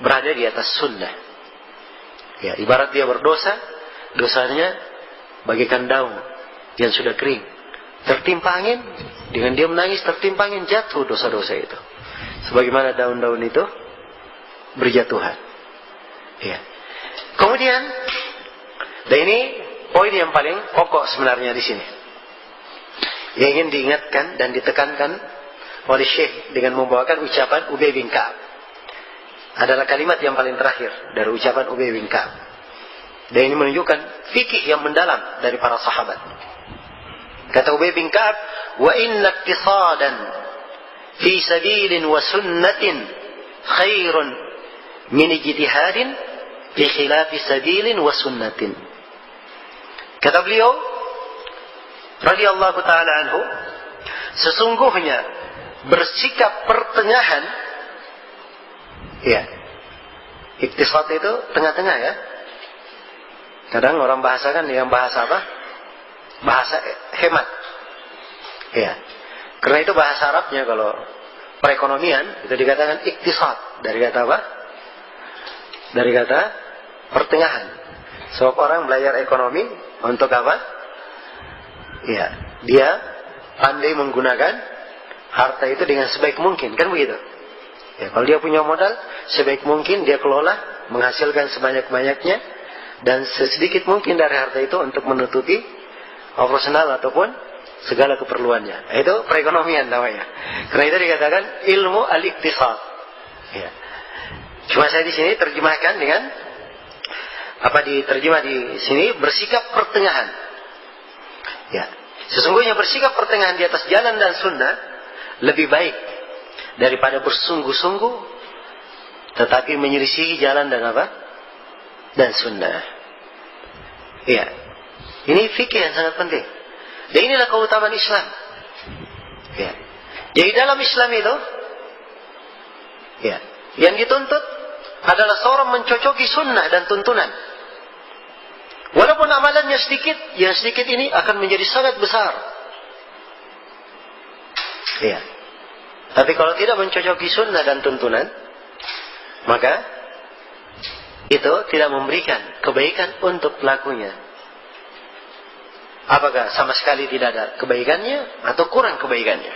S1: berada di atas sunnah. Ya, ibarat dia berdosa, dosanya bagaikan daun yang sudah kering, tertimpa angin, dengan dia menangis tertimpa angin, jatuh dosa-dosa itu. Sebagaimana daun-daun itu berjatuhan. Ya. Kemudian, dan ini poin yang paling pokok sebenarnya di sini, yang ingin diingatkan dan ditekankan oleh Syekh dengan membawakan ucapan Ubay bin Ka'ab. adalah kalimat yang paling terakhir dari ucapan Ubay bin Ka'ab. Dan ini menunjukkan fikih yang mendalam dari para sahabat. Kata Ubay bin Ka'ab, wa inna iktisadan fi sabilin wa sunnatin khairun min ijtihadin fi khilafi sabilin wa sunnatin. Kata beliau radhiyallahu taala anhu, sesungguhnya bersikap pertengahan, ya, iktisad itu tengah-tengah ya. Kadang orang bahasakan yang bahasa apa? Bahasa hemat. Ya. Karena itu bahasa Arabnya kalau perekonomian itu dikatakan iktisad. Dari kata apa? Dari kata pertengahan. Sebab orang belajar ekonomi untuk apa? Ya, dia pandai menggunakan harta itu dengan sebaik mungkin, kan begitu? Ya, kalau dia punya modal, sebaik mungkin dia kelola, menghasilkan sebanyak-banyaknya dan sesedikit mungkin dari harta itu untuk menutupi operasional ataupun segala keperluannya. Itu perekonomian namanya. Karena itu dikatakan ilmu al-iktisad. Ya. Cuma saya di sini terjemahkan dengan diterjemah di sini bersikap pertengahan. Ya. Sesungguhnya bersikap pertengahan di atas jalan dan sunnah lebih baik daripada bersungguh-sungguh tetapi menyelisihi jalan dan apa? Dan sunnah. Iya. Ini fikih yang sangat penting. Dan inilah keutamaan Islam. Ya. Jadi dalam Islam itu, ya, yang dituntut adalah seorang mencocoki sunnah dan tuntunan. Walaupun amalannya sedikit, yang sedikit ini akan menjadi sangat besar. Iya. Tapi kalau tidak mencocoki sunnah dan tuntunan, maka itu tidak memberikan kebaikan untuk pelakunya. Apakah sama sekali tidak ada kebaikannya atau kurang kebaikannya?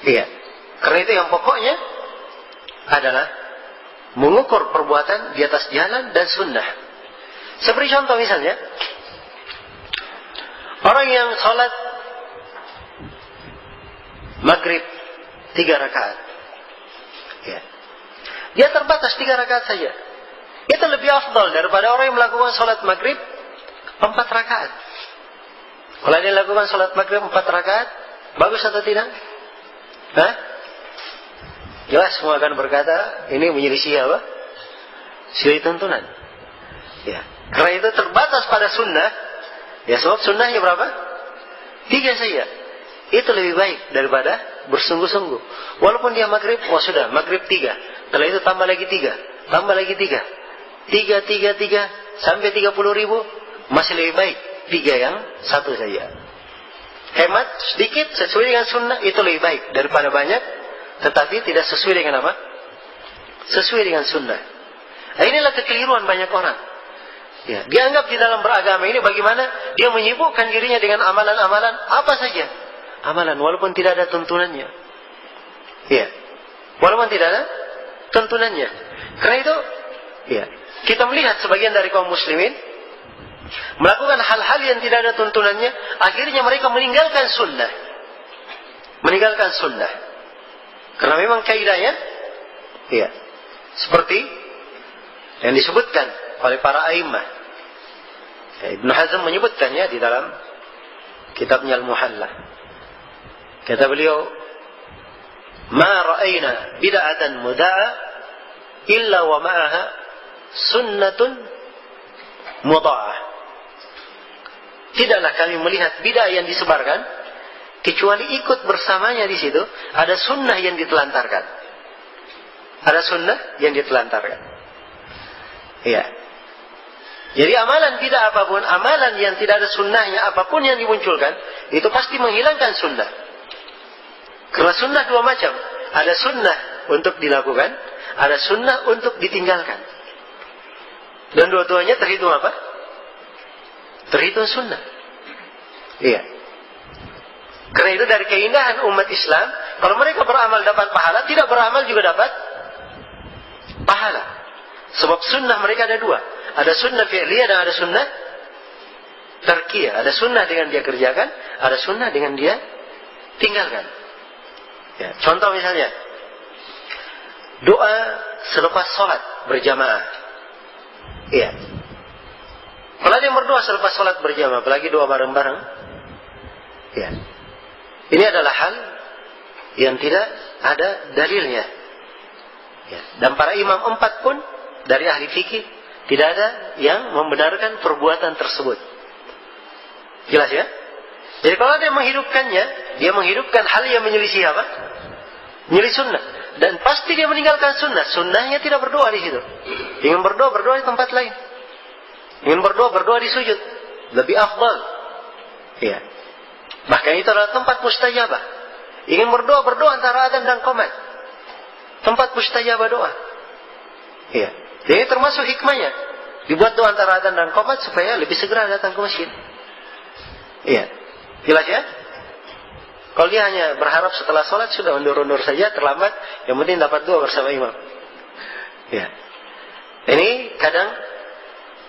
S1: Iya. Karena itu yang pokoknya adalah mengukur perbuatan di atas jalan dan sunnah. Seperti contoh misalnya, orang yang sholat maghrib 3 rakaat, ya, dia terbatas 3 rakaat saja. Itu lebih afdal daripada orang yang melakukan sholat maghrib 4 rakaat. Kalau dia lakukan sholat maghrib 4 rakaat, bagus atau tidak? Hah? Jelas semua akan berkata ini menyelisih apa? Selisih tuntunan. Ya. Karena itu terbatas pada sunnah. Ya, sebab sunnahnya berapa? 3 saja. Itu lebih baik daripada bersungguh-sungguh. Walaupun dia maghrib, sudah maghrib 3. Setelah itu tambah lagi 3, tambah lagi 3, 3 sampai 30 ribu, masih lebih baik 3 yang 1 saja. Hemat sedikit sesuai dengan sunnah itu lebih baik daripada banyak, tetapi tidak sesuai dengan apa? Sesuai dengan sunnah. Nah, inilah kekeliruan banyak orang. Ya, dia anggap di dalam beragama ini bagaimana dia menyibukkan dirinya dengan amalan-amalan apa saja. Amalan walaupun tidak ada tuntunannya. Ya. Walaupun tidak ada tuntunannya. Karena itu, ya, kita melihat sebagian dari kaum muslimin melakukan hal-hal yang tidak ada tuntunannya, akhirnya mereka meninggalkan sunnah. Meninggalkan sunnah. Karena memang kaidahnya, ya, seperti yang disebutkan oleh para a'immah. Ya, Ibnu Hazm menyebutkannya di dalam kitabnya Al-Muhalla. Kata beliau, "Ma ra'ayna bid'atan muda'a illa wa ma'aha sunnatun mudha'ah." Tidaklah kami melihat bid'ah yang disebarkan kecuali ikut bersamanya di situ ada sunnah yang ditelantarkan. Ada sunnah yang ditelantarkan. Iya. Jadi amalan bid'ah apapun, amalan yang tidak ada sunnahnya apapun yang dimunculkan, itu pasti menghilangkan sunnah. Karena sunnah 2 macam. Ada sunnah untuk dilakukan, ada sunnah untuk ditinggalkan. Dan dua-duanya terhitung apa? Terhitung sunnah. Iya. Karena itu dari keindahan umat Islam, kalau mereka beramal dapat pahala, tidak beramal juga dapat pahala. Sebab sunnah mereka ada 2. Ada sunnah fi'liyah dan ada sunnah tarkiyah. Ada sunnah dengan dia kerjakan, ada sunnah dengan dia tinggalkan. Ya, contoh misalnya, doa selepas sholat berjamaah. Iya. Kalau ada yang berdoa selepas sholat berjamaah, apalagi doa bareng-bareng, ya, ini adalah hal yang tidak ada dalilnya. Ya. Dan para imam 4 pun dari ahli fikih tidak ada yang membenarkan perbuatan tersebut. Jelas ya? Jadi kalau dia menghidupkannya, dia menghidupkan hal yang menyelisih apa? Menyelisih sunnah. Dan pasti dia meninggalkan sunnah. Sunnahnya tidak berdoa di situ. Ingin berdoa, berdoa di tempat lain. Ingin berdoa, berdoa di sujud. Lebih afdal. Ya. Bahkan itu adalah tempat mustajabah. Ingin berdoa, berdoa antara adzan dan qomat. Tempat mustajabah doa. Ya. Jadi termasuk hikmahnya. Dibuat doa antara adzan dan qomat supaya lebih segera datang ke masjid. Iya. Jelas ya? Kalau dia hanya berharap setelah sholat sudah undur-undur saja, terlambat, yang penting dapat doa bersama imam. Ya. Ini kadang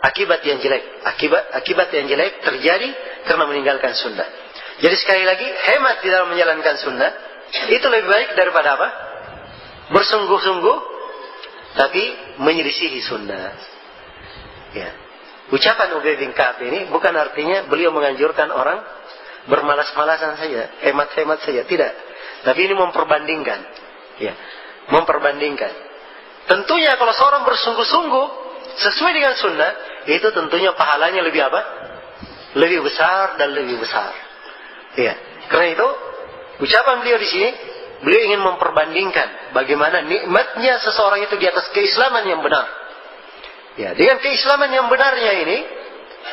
S1: akibat yang jelek. Akibat yang jelek terjadi karena meninggalkan sunnah. Jadi sekali lagi, hemat di dalam menjalankan sunnah itu lebih baik daripada apa? Bersungguh-sungguh tapi menyelisihi sunnah. Ya. Ucapan Ubay bin Ka'ab ini bukan artinya beliau menganjurkan orang bermalas-malasan saja, hemat-hemat saja, tidak. Tapi ini memperbandingkan. Ya. Memperbandingkan. Tentunya kalau seorang bersungguh-sungguh sesuai dengan sunnah, itu tentunya pahalanya lebih apa? Lebih besar dan lebih besar. Ya. Karena itu ucapan beliau di sini, beliau ingin memperbandingkan bagaimana nikmatnya seseorang itu di atas keislaman yang benar. Ya, dengan keislaman yang benarnya ini,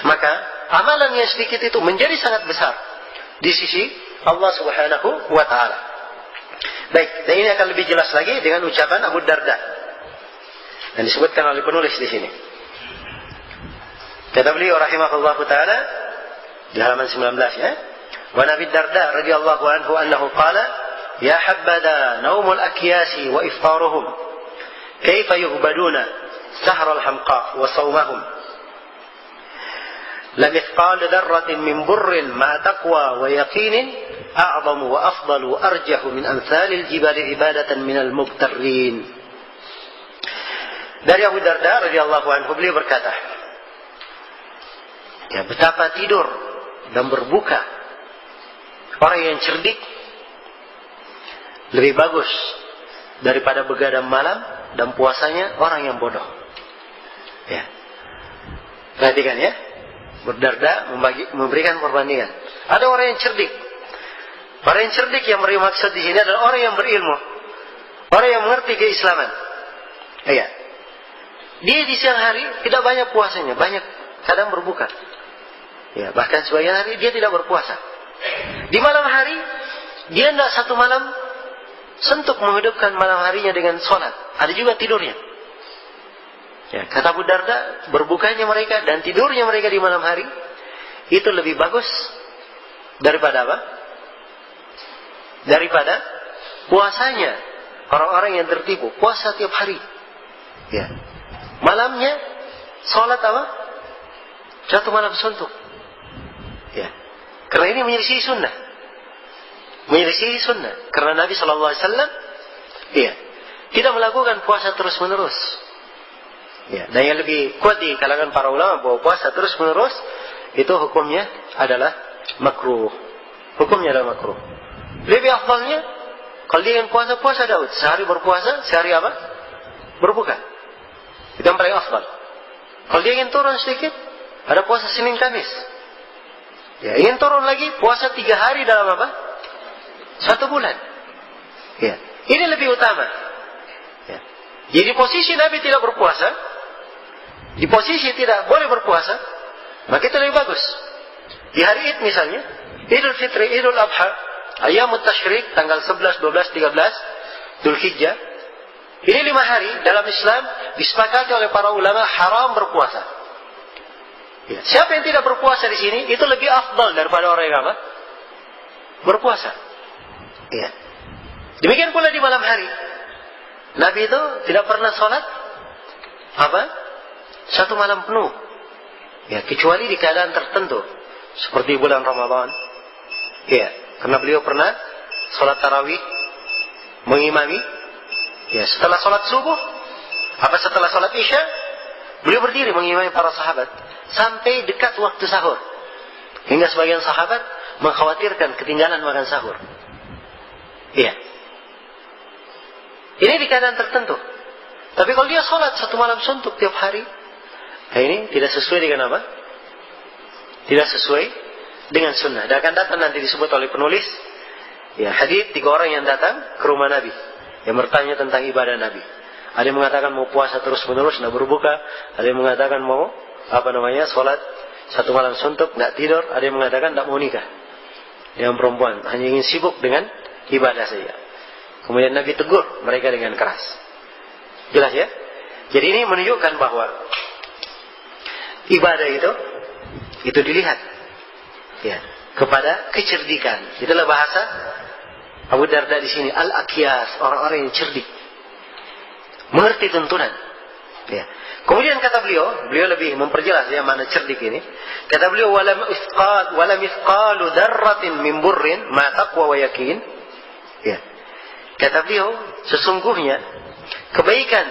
S1: maka amalan yang sedikit itu menjadi sangat besar di sisi Allah Subhanahu wa taala. Baik, dan ini akan lebih jelas lagi dengan ucapan Abu Darda. Dan disebutkan oleh penulis di sini. Kata beliau rahimahullahu taala di halaman 19 ya. Wa Nabi Darda radhiyallahu anhu annahu qala, "Ya habbada naumul akyasi wa iftaruhum. Kaifa yuhbaduna سهر الحمقاء وصومهم لمثقال ذرة من بر مع تقوى ويقين أعظم وأفضل وأرجح من أمثال الجبال عبادة من المغترين." Dari Abu Darda radhiyallahu anhu beliau berkata, ya, betapa tidur dan berbuka orang yang cerdik lebih bagus daripada begadang malam dan puasanya orang yang bodoh. Ya. Perhatikan ya. Berdarda memberikan perbandingan. Ada orang yang cerdik. Orang yang cerdik yang beri maksud di sini adalah orang yang berilmu. Orang yang mengerti keislaman. Iya. Dia di siang hari tidak banyak puasanya, banyak kadang berbuka. Ya, bahkan sebagian hari dia tidak berpuasa. Di malam hari dia tidak satu malam sentuk menghidupkan malam harinya dengan sholat. Ada juga tidurnya. Ya, kata Abu Darda, berbukanya mereka dan tidurnya mereka di malam hari itu lebih bagus daripada apa? Daripada puasanya orang-orang yang tertipu, puasa tiap hari. Ya. Malamnya sholat apa? Satu malam suntuk. Ya. Karena ini menyelisih sunnah. Menyelisih sunnah. Karena Nabi SAW, ya, tidak melakukan puasa terus-menerus. Ya, dan yang lebih kuat di kalangan para ulama bahwa puasa terus-menerus itu hukumnya adalah makruh. Hukumnya adalah makruh. Lebih afdalnya kalau dia ingin puasa Daud, sehari berpuasa, sehari apa? Berbuka. Itu yang paling afdal. Kalau dia ingin turun sedikit, ada puasa Senin Kamis. Ya, ingin turun lagi, puasa 3 hari dalam apa? 1 bulan. Ya, ini lebih utama. Ya. Jadi posisi Nabi tidak berpuasa, di posisi tidak boleh berpuasa, maka itu lebih bagus. Di hari Id misalnya, Idul Fitri, Idul Adha, Ayyamut Tashrik, tanggal 11, 12, 13, Dzulhijjah. Ini 5 hari dalam Islam disepakati oleh para ulama haram berpuasa. Ya. Siapa yang tidak berpuasa di sini, itu lebih afdal daripada orang yang apa? Berpuasa. Ya. Demikian pula di malam hari. Nabi itu tidak pernah sholat apa? 1 malam penuh. Ya, kecuali di keadaan tertentu. Seperti bulan Ramadan. Ya, karena beliau pernah sholat tarawih mengimami Ya, setelah sholat subuh, setelah sholat isya, beliau berdiri mengimami para sahabat sampai dekat waktu sahur. Hingga sebagian sahabat mengkhawatirkan ketinggalan makan sahur. Iya. Ini di keadaan tertentu. Tapi kalau dia sholat satu malam suntuk tiap hari, ini tidak sesuai dengan apa? Tidak sesuai dengan sunnah. Dan akan datang nanti disebut oleh penulis, ya, hadits 3 orang yang datang ke rumah Nabi, yang bertanya tentang ibadah Nabi. Ada yang mengatakan mau puasa terus menerus, tidak berbuka. Ada yang mengatakan mau sholat satu malam suntuk, tidak tidur. Ada yang mengatakan tidak mau nikah. Yang perempuan hanya ingin sibuk dengan ibadah saja. Kemudian Nabi tegur mereka dengan keras. Jelas ya? Jadi ini menunjukkan bahwa ibadah itu dilihat, ya, kepada kecerdikan. Itulah bahasa Abu Darda di sini, al-aqyas, orang-orang yang cerdik, mengerti tuntunan. Ya. Kemudian kata beliau lebih memperjelas ya mana cerdik ini. Kata beliau, wala mithqalu darratin min burrin ma taqwa wa yakin. Ya. Kata beliau, sesungguhnya kebaikan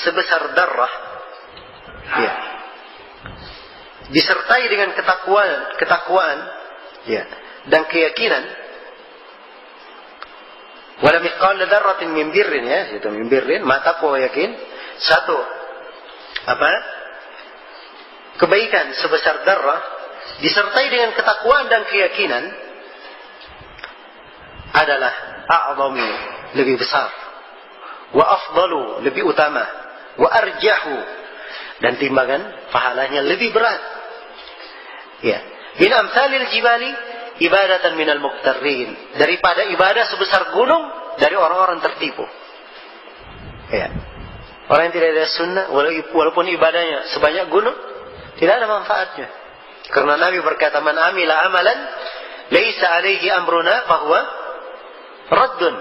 S1: sebesar darah, ya, disertai dengan ketakwaan, ya, dan keyakinan. Wala mithqal dzarratin min birrin, ya, itu min birrin, ma taqwa yakin. Satu kebaikan sebesar darah disertai dengan ketakwaan dan keyakinan adalah a'zami, lebih besar, wa afdalu, lebih utama, wa arjahu, dan timbangan pahalanya lebih berat. Ya, min amsalil jibali ibadatan minal muqtarrin, daripada ibadah sebesar gunung dari orang-orang tertipu. Ya. Orang yang tidak ada sunnah, walaupun ibadahnya sebanyak gunung, tidak ada manfaatnya. Karena Nabi berkata, man amila amalan laisa alaihi amruna fahuwa raddun.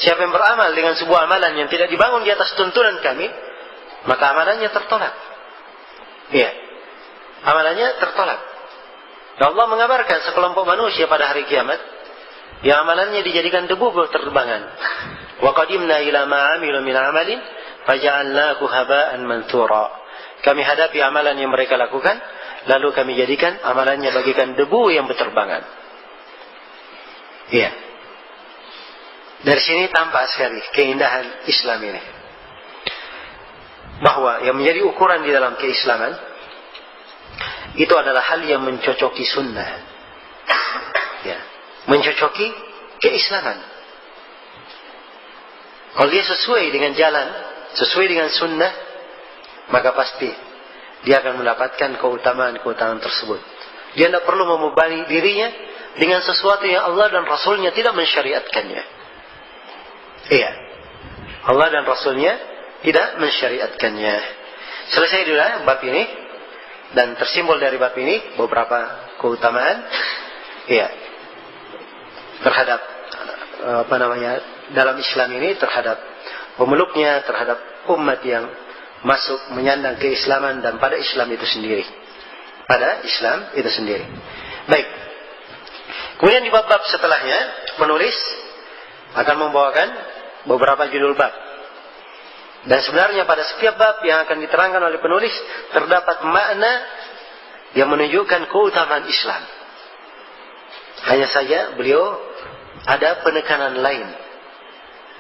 S1: Siapa yang beramal dengan sebuah amalan yang tidak dibangun di atas tuntunan kami, maka amalannya tertolak. Iya, amalannya tertolak. Allah mengabarkan sekelompok manusia pada hari kiamat yang amalannya dijadikan debu berterbangan. Wa qadimna ila ma amilu min amalin faja'alnahu haba'an manthura. Kami hadapi amalan yang mereka lakukan, lalu kami jadikan amalannya bagikan debu yang berterbangan. Iya. Dari sini tampak sekali keindahan Islam ini. Bahwa yang menjadi ukuran di dalam keislaman itu adalah hal yang mencocoki sunnah. Ya, mencocoki keislaman. Kalau dia sesuai dengan jalan, sesuai dengan sunnah, maka pasti dia akan mendapatkan keutamaan-keutamaan tersebut. Dia tidak perlu membebani dirinya dengan sesuatu yang Allah dan Rasulnya tidak mensyariatkannya. Iya, Allah dan Rasulnya tidak mensyariatkannya. Selesai dulu bab ini, dan tersimbol dari bab ini beberapa keutamaan, iya, terhadap dalam Islam ini, terhadap pemeluknya, terhadap umat yang masuk menyandang keislaman dan pada Islam itu sendiri. Pada Islam itu sendiri. Baik. Kemudian di bab-bab setelahnya penulis akan membawakan beberapa judul bab. Dan sebenarnya pada setiap bab yang akan diterangkan oleh penulis terdapat makna yang menunjukkan keutamaan Islam. Hanya saja beliau ada penekanan lain.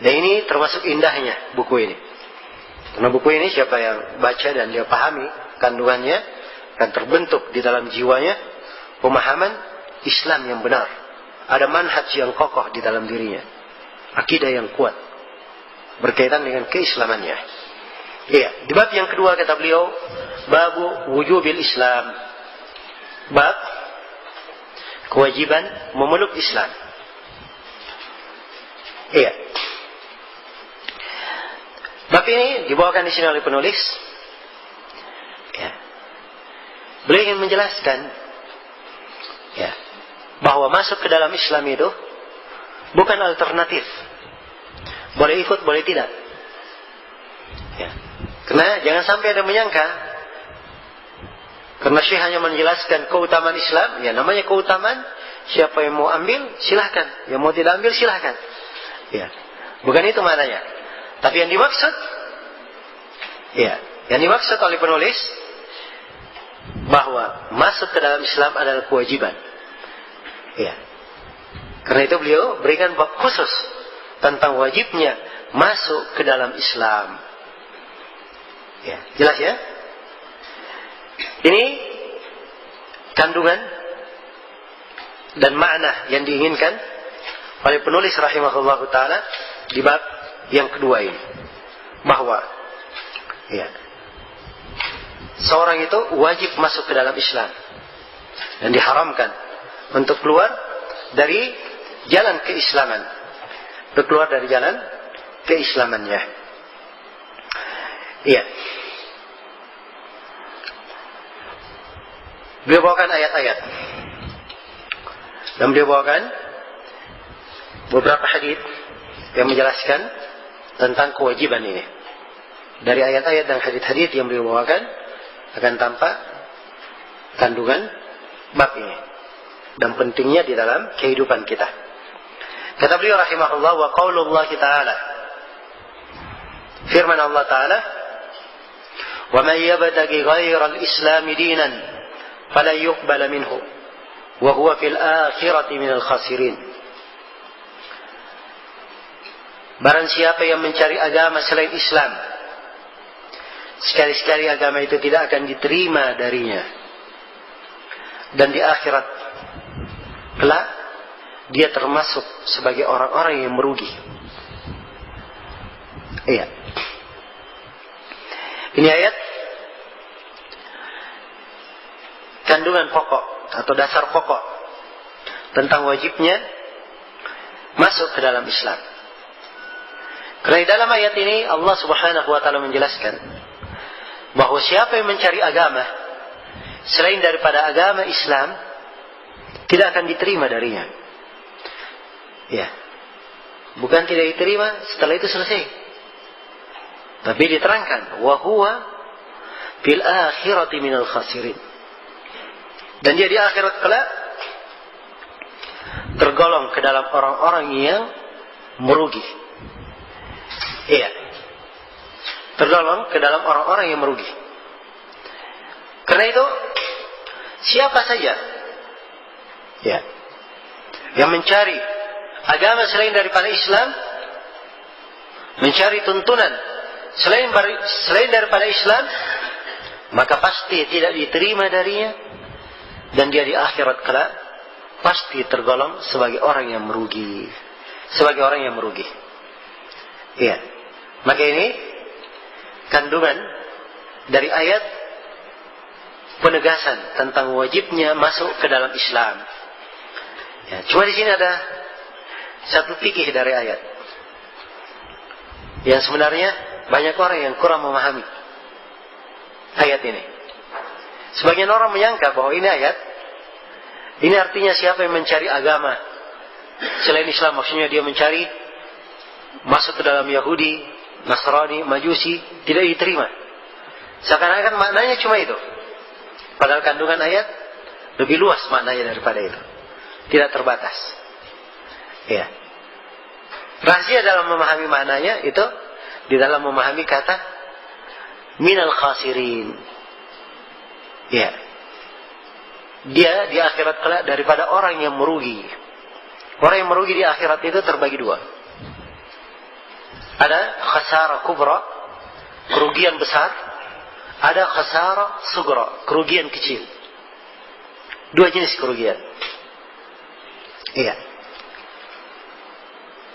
S1: Dan ini termasuk indahnya buku ini. Karena buku ini siapa yang baca dan dia pahami kandungannya, akan terbentuk di dalam jiwanya pemahaman Islam yang benar. Ada manhaj yang kokoh di dalam dirinya, akidah yang kuat berkaitan dengan keislamannya. Iya, di bab yang kedua kata beliau, babu wujubil Islam, bab kewajiban memeluk Islam. Iya. Bab ini dibawakan di sini oleh penulis. Ya. Beliau ingin menjelaskan, ya, bahwa masuk ke dalam Islam itu bukan alternatif. Boleh ikut, boleh tidak. Ya. Karena jangan sampai ada menyangka, karena Syekh hanya menjelaskan keutamaan Islam, ya namanya keutamaan, siapa yang mau ambil silahkan, yang mau tidak ambil silahkan. Ya. Bukan itu maknanya. Tapi yang dimaksud, yang dimaksud oleh penulis bahwa masuk ke dalam Islam adalah kewajiban. Karena itu beliau berikan bab khusus tentang wajibnya masuk ke dalam Islam. Jelas ya? Ini kandungan dan makna yang diinginkan oleh penulis rahimahullahu taala di bab yang kedua ini, bahwa seorang itu wajib masuk ke dalam Islam dan diharamkan untuk keluar dari jalan keislaman, keluar dari jalan keislamannya. Beliau bawakan ayat-ayat dan beliau bawakan beberapa hadits yang menjelaskan tentang kewajiban ini. Dari ayat-ayat dan hadits-hadits yang beliau bawakan akan tampak kandungan bab ini dan pentingnya di dalam kehidupan kita. Kata beliau rahimahullah, wa qaulullah ta'ala, firman Allah ta'ala, wa man yabtaghi ghairal islam dinan fala yuqbala minhu wa huwa fil akhirati minal khasirin. Barang siapa yang mencari agama selain Islam, sekali-sekali agama itu tidak akan diterima darinya, dan di akhirat kelak dia termasuk sebagai orang-orang yang merugi. Ini ayat kandungan pokok atau dasar pokok tentang wajibnya masuk ke dalam Islam. Karena di dalam ayat ini Allah Subhanahu wa taala menjelaskan bahwa siapa yang mencari agama selain daripada agama Islam tidak akan diterima darinya. Bukan tidak diterima setelah itu selesai, tapi diterangkan wa huwa fil akhirati minal khasirin, dan dia di akhirat kelak tergolong ke dalam orang-orang yang merugi. Tergolong ke dalam orang-orang yang merugi. Karena itu siapa saja yang mencari agama selain daripada Islam, mencari tuntunan selain daripada Islam, maka pasti tidak diterima darinya, dan dia di akhirat kelak pasti tergolong sebagai orang yang merugi. Sebagai orang yang merugi. Maka ini kandungan dari ayat penegasan tentang wajibnya masuk ke dalam Islam. Cuma di sini ada satu fikih dari ayat yang sebenarnya banyak orang yang kurang memahami ayat ini. Sebagian orang menyangka bahwa ini ayat ini artinya siapa yang mencari agama selain Islam, maksudnya dia mencari masuk ke dalam Yahudi, Nasrani, Majusi, tidak diterima. Seakan-akan maknanya cuma itu. Padahal kandungan ayat lebih luas maknanya daripada itu. Tidak terbatas. Rahasia dalam memahami maknanya itu di dalam memahami kata minal khasirin. Dia di akhirat kelak daripada orang yang merugi. Orang yang merugi di akhirat itu terbagi dua. Ada khasara kubra, kerugian besar. Ada khasara sugra, kerugian kecil. Dua jenis kerugian.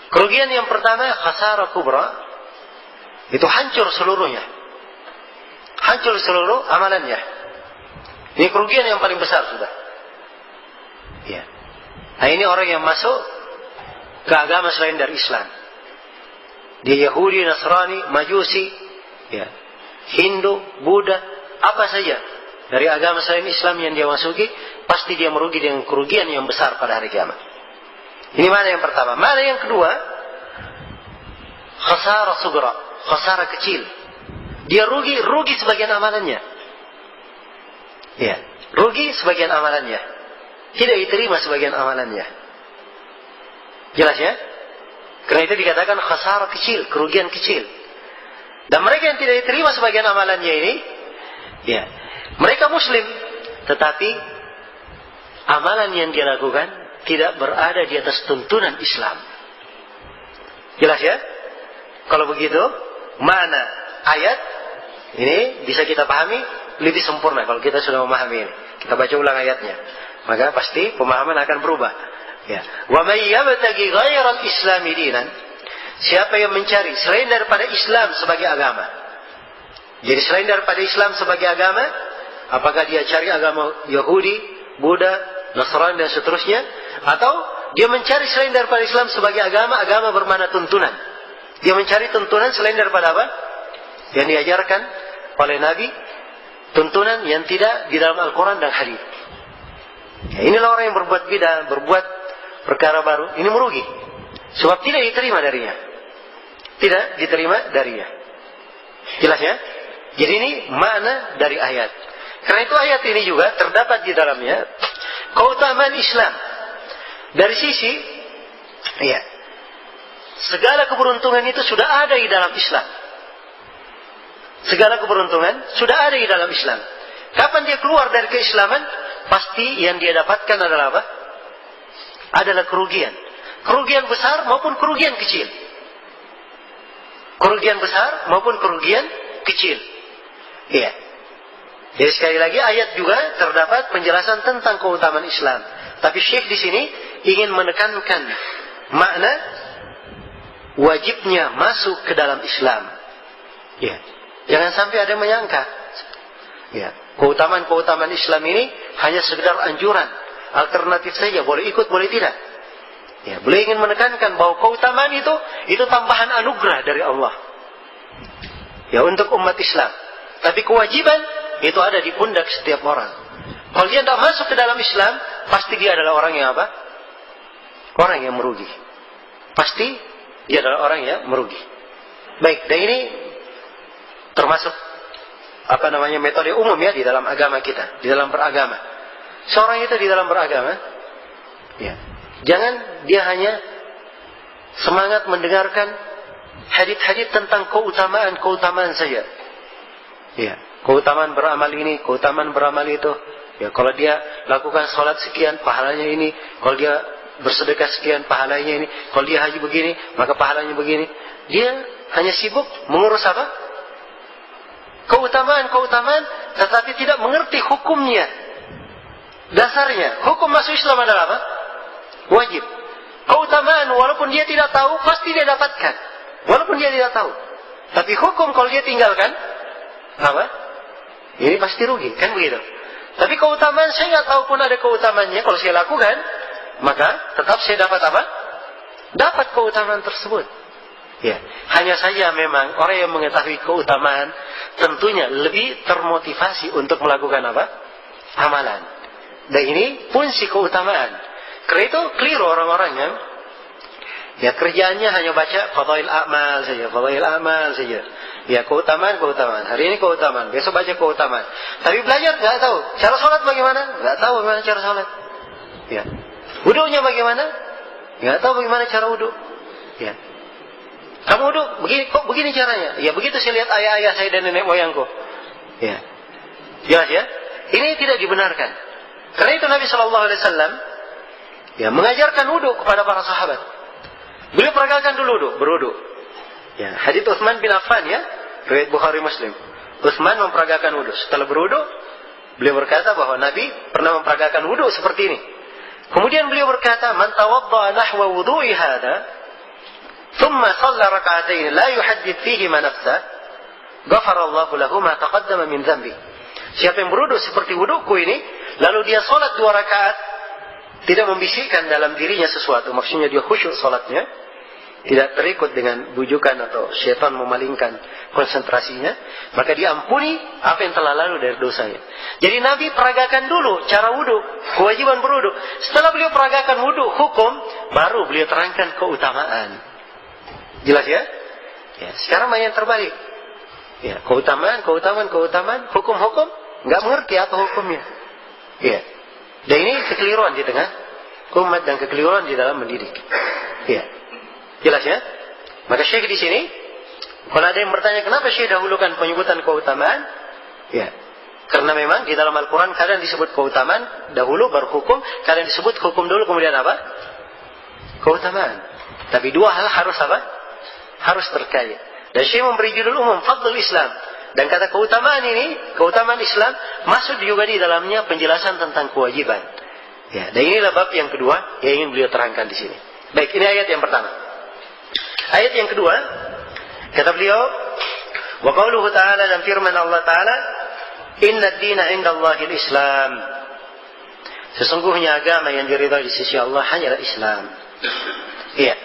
S1: Kerugian yang pertama, khasara kubra, itu hancur seluruhnya. Hancur seluruh amalannya. Ini kerugian yang paling besar sudah. Nah, ini orang yang masuk ke agama selain dari Islam. Dia Yahudi, Nasrani, Majusi, Hindu, Buddha, apa saja dari agama selain Islam yang dia masuki, pasti dia merugi dengan kerugian yang besar pada hari kiamat. Ini mana yang pertama. Mana yang kedua, khasara sugra, khasara kecil. Dia rugi sebagian amalannya. Rugi sebagian amalannya. Tidak diterima sebagian amalannya. Jelas ya? Karena itu dikatakan khasara kecil, kerugian kecil. Dan mereka yang tidak diterima sebagian amalannya ini, ya, mereka Muslim, tetapi amalan yang dia lakukan tidak berada di atas tuntunan Islam. Jelas ya? Kalau begitu, mana ayat ini bisa kita pahami lebih sempurna kalau kita sudah memahami ini. Kita baca ulang ayatnya, maka pasti pemahaman akan berubah. Ya. Wa may yabtaghi ghairal islami dinan. Siapa yang mencari selain daripada Islam sebagai agama. Jadi selain daripada Islam sebagai agama, apakah dia cari agama Yahudi, Buddha, Nasrani dan seterusnya, atau dia mencari selain daripada Islam sebagai agama, agama bermakna tuntunan. Dia mencari tuntunan selain daripada apa? Yang diajarkan oleh Nabi, tuntunan yang tidak di dalam Al-Quran dan hadis. Ya, inilah orang yang berbuat bidah, berbuat perkara baru, ini merugi. Sebab tidak diterima darinya. Tidak diterima darinya. Jelas ya? Jadi ini makna dari ayat. Karena itu ayat ini juga terdapat di dalamnya keutamaan Islam. Dari sisi, ya, segala keberuntungan itu sudah ada di dalam Islam. Segala keberuntungan sudah ada di dalam Islam. Kapan dia keluar dari keislaman, pasti yang dia dapatkan adalah apa? Adalah kerugian. Kerugian besar maupun kerugian kecil. Kerugian besar maupun kerugian kecil. Iya. Jadi sekali lagi ayat juga terdapat penjelasan tentang keutamaan Islam. Tapi Syekh di sini ingin menekankan makna wajibnya masuk ke dalam Islam. Ya. Jangan sampai ada yang menyangka, ya, keutamaan-keutamaan Islam ini hanya sekedar anjuran, alternatif saja, boleh ikut, boleh tidak. Ya, beliau ingin menekankan bahwa keutamaan itu tambahan anugerah dari Allah. Ya, untuk umat Islam. Tapi kewajiban itu ada di pundak setiap orang. Kalau dia tidak masuk ke dalam Islam, pasti dia adalah orang yang apa? Orang yang merugi. Pasti dia adalah orang yang merugi. Baik, dan ini termasuk metode umum ya di dalam agama kita, di dalam beragama. Seorang itu di dalam beragama, ya, jangan dia hanya semangat mendengarkan hadits-hadits tentang keutamaan saja. Ya, keutamaan beramal ini, keutamaan beramal itu. Ya, kalau dia lakukan sholat sekian, pahalanya ini. Kalau dia bersedekah sekian, pahalanya ini. Kalau dia haji begini, maka pahalanya begini. Dia hanya sibuk mengurus apa? Keutamaan, tetapi tidak mengerti hukumnya. Dasarnya, hukum masuk Islam adalah apa? Wajib. Keutamaan, walaupun dia tidak tahu, pasti dia dapatkan. Walaupun dia tidak tahu. Tapi hukum kalau dia tinggalkan, apa? Ini pasti rugi, kan begitu. Tapi keutamaan, saya nggak tahu pun ada keutamaannya. Kalau saya lakukan, maka tetap saya dapat apa? Dapat keutamaan tersebut. Ya, hanya saja memang orang yang mengetahui keutamaan tentunya lebih termotivasi untuk melakukan apa? Amalan. Dan ini fungsi keutamaan. Karena itu keliru orang-orang yang ya kerjaannya hanya baca fadail amal saja. Ya, keutamaan. Hari ini keutamaan, besok baca keutamaan. Tapi belajar nggak tahu. Cara sholat bagaimana? Nggak tahu bagaimana cara sholat. Ya. Wudunya bagaimana? Nggak tahu bagaimana cara wudu. Ya. Kamu wudu begini, kok begini caranya? Ya begitu saya lihat ayah-ayah saya dan nenek moyangku. Ya. Jelas ya? Ini tidak dibenarkan. Karena itu Nabi SAW ya mengajarkan wudu kepada para sahabat. Beliau peragakan dulu berwudu. Ya, hadits Utsman bin Affan ya, riwayat Bukhari Muslim. Utsman memperagakan wudu. Setelah berwudu, beliau berkata bahwa Nabi pernah memperagakan wudu seperti ini. Kemudian beliau berkata, "Man tawadda'a nahwa wudu'i hadha, thumma shalla rak'atayn la yuhaddits fihima nafsah, ghafara Allahu lahu ma taqaddama min dhanbi." Siapa yang berwudu seperti wuduku ini, lalu dia salat 2 rakaat, tidak membisikkan dalam dirinya sesuatu, maksudnya dia khusyuk salatnya, tidak terikut dengan bujukan atau syaitan memalingkan konsentrasinya, maka diampuni apa yang telah lalu dari dosanya. Jadi Nabi peragakan dulu cara wudu, kewajiban berwudu. Setelah beliau peragakan wudu, hukum, baru beliau terangkan keutamaan. Jelas ya? Ya, sekarang banyak terbalik. Ya, keutamaan, hukum, nggak mengerti apa hukumnya. Ya. Dan ini kekeliruan di tengah umat dan kekeliruan di dalam mendidik. Ya. Jelas ya? Maka Syekh di sini Kalau ada yang bertanya kenapa Syekh dahulukan penyebutan keutamaan? Ya, karena memang di dalam Al-Quran kadang disebut keutamaan dahulu baru hukum, kadang disebut hukum dulu kemudian apa? Keutamaan. Tapi dua hal harus apa? Harus terkait. Dan Syekh memberi judul umum Fadlul Islam. Dan kata keutamaan ini, keutamaan Islam masuk juga di dalamnya penjelasan tentang kewajiban. Ya, dan inilah bab yang kedua yang ingin beliau terangkan di sini. Baik, ini ayat yang pertama. Ayat yang kedua, kata beliau, wa qauluhu ta'ala, dan firman Allah Ta'ala, inna ad-dina indallahil Islam. Sesungguhnya agama yang diridhai di sisi Allah hanyalah Islam. Iya.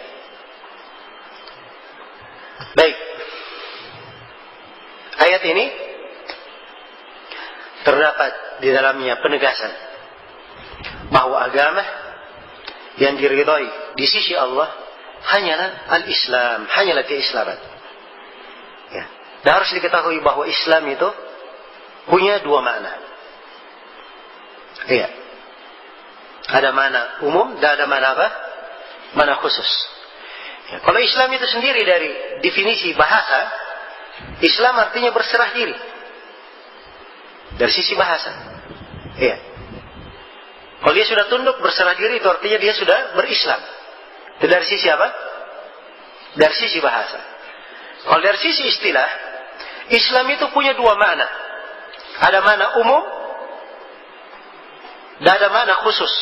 S1: Baik. Ayat ini terdapat di dalamnya penegasan bahwa agama yang diridhai di sisi Allah hanyalah al-Islam, hanyalah keislaman. Ya. Dan harus diketahui bahwa Islam itu punya dua makna. Iya. Ada makna umum dan ada makna apa? Makna khusus. Ya. Kalau Islam itu sendiri dari definisi bahasa, Islam artinya berserah diri. Dari sisi bahasa. Iya. Kalau dia sudah tunduk berserah diri, itu artinya dia sudah berislam. Itu dari sisi apa? Dari sisi bahasa. Kalau dari sisi istilah, Islam itu punya dua makna. Ada makna umum dan ada makna khusus.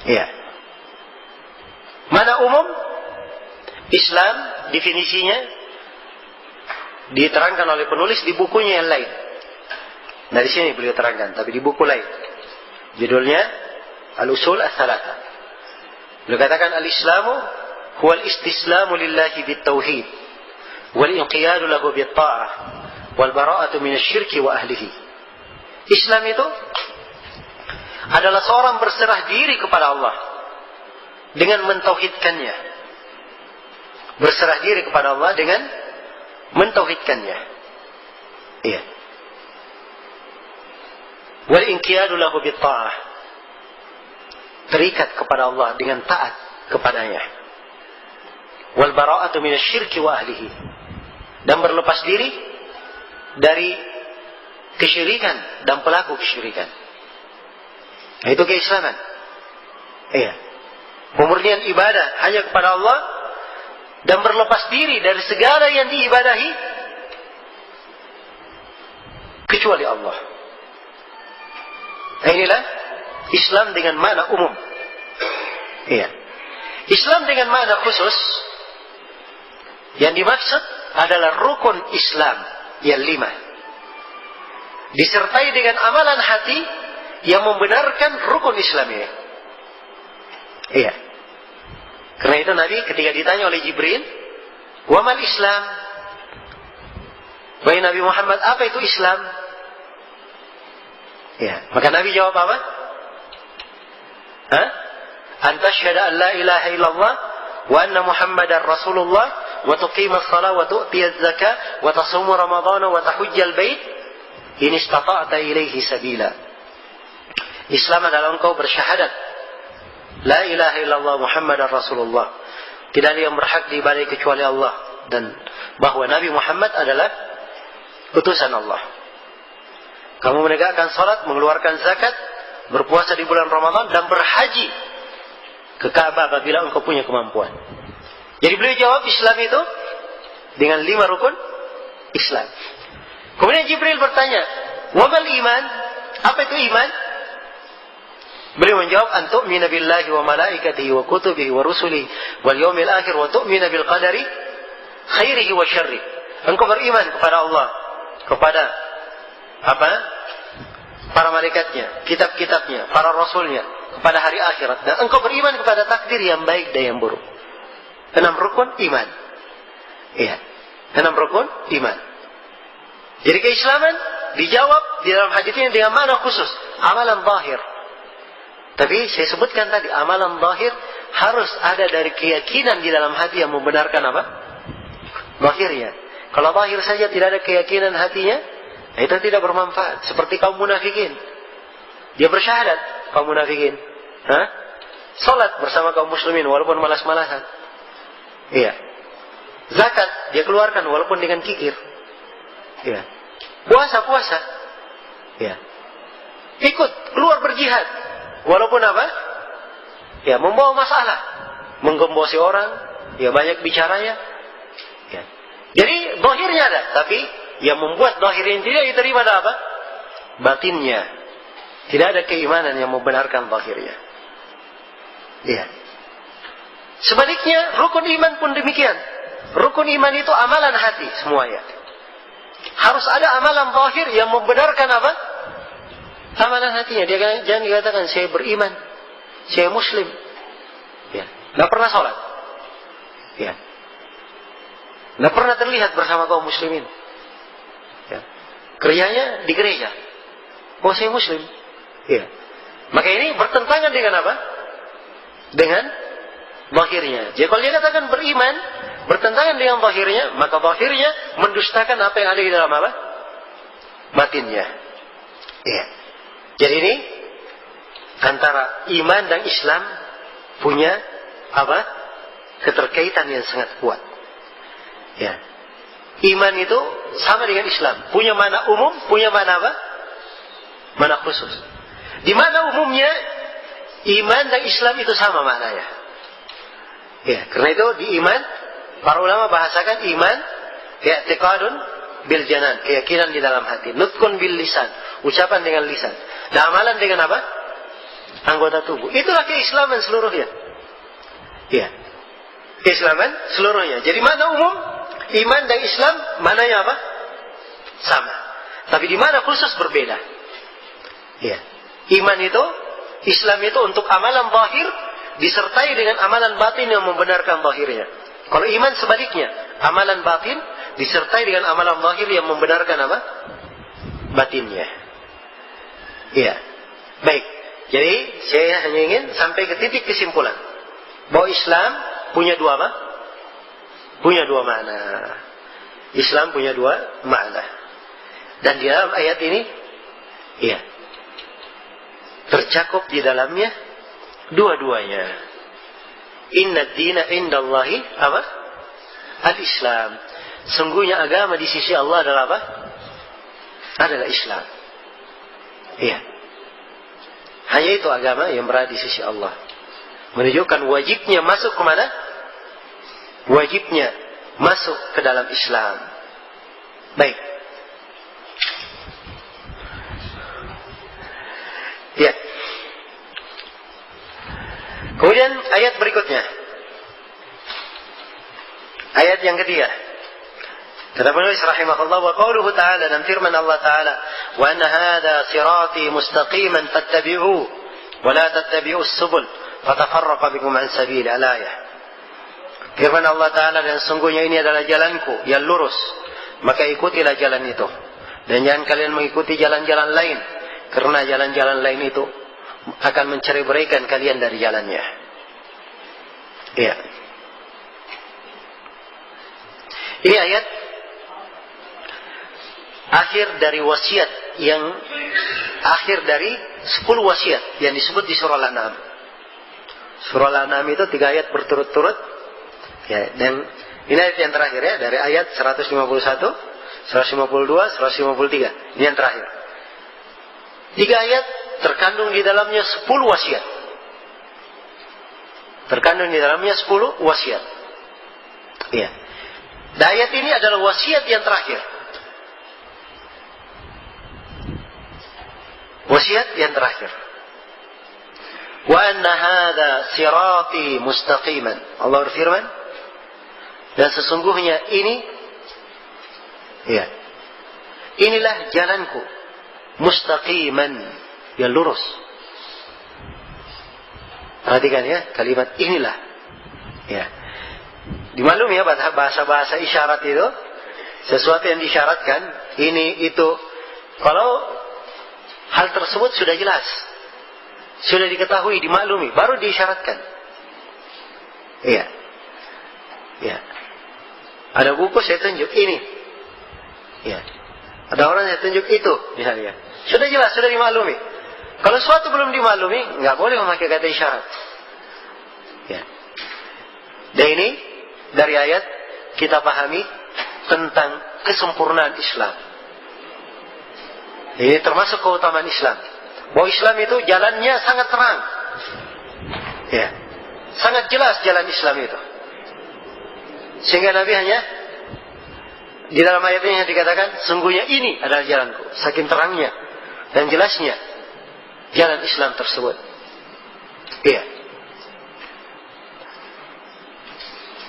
S1: Iya. Makna umum, Islam definisinya diterangkan oleh penulis di bukunya yang lain. Nah di sini beliau terangkan, tapi di buku lain. Judulnya Al-Usul Ats-Tsalatsa. Beliau katakan al-Islamu huwa al-istislamu lillahi bit-tauhid wal inqiyadu lahu bit-ta'ah wal bara'atu minasyirki wa ahlihi. Islam itu adalah seorang berserah diri kepada Allah dengan mentauhidkannya. Berserah diri kepada Allah dengan mentauhidkannya. Iya. Wal inqiyadu lahu bit-ta'ah. Terikat kepada Allah dengan taat kepadanya. Wal bara'atu minasyirki wa ahlihi. Dan berlepas diri dari kesyirikan dan pelaku kesyirikan. Nah, itu keislaman. Iya. Pemurnian ibadah hanya kepada Allah dan berlepas diri dari segala yang diibadahi kecuali Allah. Nah, inilah Islam dengan makna umum. Iya. Islam dengan makna khusus yang dimaksud adalah rukun Islam yang 5. Disertai dengan amalan hati yang membenarkan rukun Islam ini. Iya. Karena itu Nabi ketika ditanya oleh Jibril, "Wa mal Islam?" Wahai Nabi Muhammad, apa itu Islam? Ya, maka Nabi jawab apa? An tashhada an la ilaha illallah wa anna Muhammadar Rasulullah wa tuqimas shalah wa tu'tiyaz zakah wa tasumu ramadhana wa tahujjal bait in istata'ta ilaihi sabila. Islam adalah engkau bersyahadat la ilaha illallah Muhammadar Rasulullah, tidak ada yang berhak diibadahi kecuali Allah, dan bahwa Nabi Muhammad adalah utusan Allah. Kamu menegakkan salat, mengeluarkan zakat, berpuasa di bulan Ramadan, dan berhaji ke Ka'bah apabila engkau punya kemampuan. Jadi beliau jawab Islam itu dengan 5 rukun Islam. Kemudian Jibril bertanya, "Wa mal iman?" Apa itu iman? Beliau menjawab, "An tu'mina billahi wa malaikatihi wa kutubihi wa rusulihi wal yawmil akhir wa tu'mina bil qadari khairihi wa syarrihi." Engkau beriman kepada Allah, kepada para malaikatnya, kitab-kitabnya, para rasulnya, kepada hari akhirat, dan engkau beriman kepada takdir yang baik dan yang buruk. 6 rukun iman. Iya, 6 rukun iman. Jadi keislaman dijawab di dalam hadis ini dengan makna khusus, amalan zahir. Tapi saya sebutkan tadi, amalan zahir harus ada dari keyakinan di dalam hati yang membenarkan apa? Zahirnya. Kalau zahir saja tidak ada keyakinan hatinya, itu tidak bermanfaat. Seperti kaum munafikin. Dia bersyahadat, kaum munafikin. Salat bersama kaum muslimin walaupun malas-malasan. Iya. Zakat dia keluarkan walaupun dengan kikir. Ya. Puasa. Ya. Ikut keluar berjihad walaupun apa? Ya, membawa masalah, menggembosi orang, ya banyak bicaranya. Ya. Jadi zahirnya ada, tapi yang membuat zahirnya tidak diterima ada apa? Batinnya. Tidak ada keimanan yang membenarkan zahirnya. Ya. Sebaliknya rukun iman pun demikian. Rukun iman itu amalan hati semuanya. Harus ada amalan zahir yang membenarkan apa? Amalan hatinya. Dia jangan dikatakan saya beriman, saya muslim. Ya, nggak pernah sholat. Ya, nggak pernah terlihat bersama kaum muslimin. Ya, kerjanya di gereja. Oh saya muslim. Ya, maka ini bertentangan dengan apa? Dengan zahirnya. Jadi kalau dia katakan beriman bertentangan dengan zahirnya, maka zahirnya mendustakan apa yang ada di dalam apa? Batinnya. Iya. Jadi ini antara iman dan Islam punya apa? Keterkaitan yang sangat kuat. Ya. Iman itu sama dengan Islam, punya makna umum, punya makna apa? Makna khusus. Di mana umumnya iman dan Islam itu sama maknanya. Ya, karena itu di iman para ulama bahasakan iman i'tiqadun bil janan, keyakinan di dalam hati, nutqun bil lisan, ucapan dengan lisan, dan amalan dengan apa? Anggota tubuh. Itulah keislaman seluruhnya. Ya. Keislaman seluruhnya. Jadi mana umum iman dan Islam mananya apa? Sama. Tapi di mana khusus berbeda. Ya. Iman itu, Islam itu untuk amalan zahir disertai dengan amalan batin yang membenarkan zahirnya. Kalau iman sebaliknya, amalan batin disertai dengan amalan zahir yang membenarkan apa? Batinnya. Iya. Baik. Jadi saya hanya ingin sampai ke titik kesimpulan bahwa Islam punya dua apa? Punya dua makna. Islam punya dua makna. Dan di dalam ayat ini, iya, tercakup di dalamnya dua-duanya. Inna dina indallahi apa? Al-Islam. Sungguhnya agama di sisi Allah adalah apa? Adalah Islam. Iya. Hanya itu agama yang berada di sisi Allah. Menunjukkan wajibnya masuk ke mana? Wajibnya masuk ke dalam Islam. Baik. Ya. Kemudian ayat berikutnya. Ayat yang ketiga. Kata penulis rahimahullah, wa qauluhu ta'ala, dan firman Allah Ta'ala, wa anna hadha sirati mustaqiman fattabi'uhu wa la tattabi'us subul fatafarraqa bikum an sabili. Al-ayah. Firman Allah Ta'ala, dan sungguhnya ini adalah jalanku yang lurus, maka ikutilah jalan itu, dan jangan kalian mengikuti jalan-jalan lain, karena jalan-jalan lain itu akan mencerai-beraikan kalian dari jalannya. Iya. Ini ayat akhir dari wasiat yang akhir dari 10 wasiat yang disebut di surah Al-An'am. Surah Al-An'am itu 3 ayat berturut-turut. Ya, dan ini ayat yang terakhir ya, dari ayat 151, 152, 153. Ini yang terakhir. 3 ayat terkandung di dalamnya 10 wasiat. Terkandung di dalamnya 10 wasiat. Iya. Dan ayat ini adalah wasiat yang terakhir. Wasiat yang terakhir. Wa anna hadha sirati mustaqiman. Allah berfirman, dan sesungguhnya ini, ya, inilah jalanku, mustaqiman, yang lurus. Perhatikan ya, kalimat inilah. Ya. Dimaklumi ya, bahasa-bahasa isyarat itu sesuatu yang disyaratkan, ini, itu. Kalau hal tersebut sudah jelas, sudah diketahui, dimaklumi, baru diisyaratkan. Iya. Ya. Ada buku saya tunjuk ini. Ya. Ada orang yang tunjuk itu, misalnya. Sudah jelas, sudah dimaklumi. Kalau sesuatu belum dimaklumi, nggak boleh memakai kata isyarat. Ya. Dan ini dari ayat kita pahami tentang kesempurnaan Islam. Ini termasuk keutamaan Islam. Bahwa Islam itu jalannya sangat terang. Ya. Sangat jelas jalan Islam itu. Sehingga Nabi hanya di dalam ayatnya dikatakan, sungguhnya ini adalah jalanku. Saking terangnya dan jelasnya jalan Islam tersebut. Iya.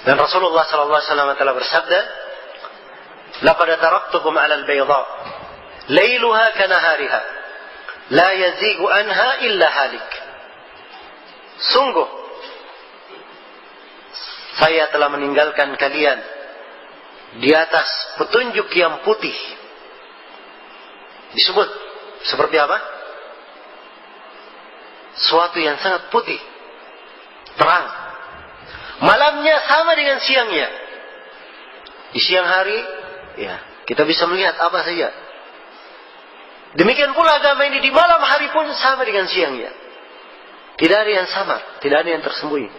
S1: Dan Rasulullah SAW telah bersabda, "Laqad taraktukum 'alal bayda, lailuha kanahariha, la yazigu anha illa halik." Sungguh, saya telah meninggalkan kalian di atas petunjuk yang putih. Disebut seperti apa? Suatu yang sangat putih, terang. Malamnya sama dengan siangnya. Di siang hari, ya, kita bisa melihat apa saja. Demikian pula agama ini di malam hari pun sama dengan siangnya. Tidak ada yang samar, tidak ada yang tersembunyi.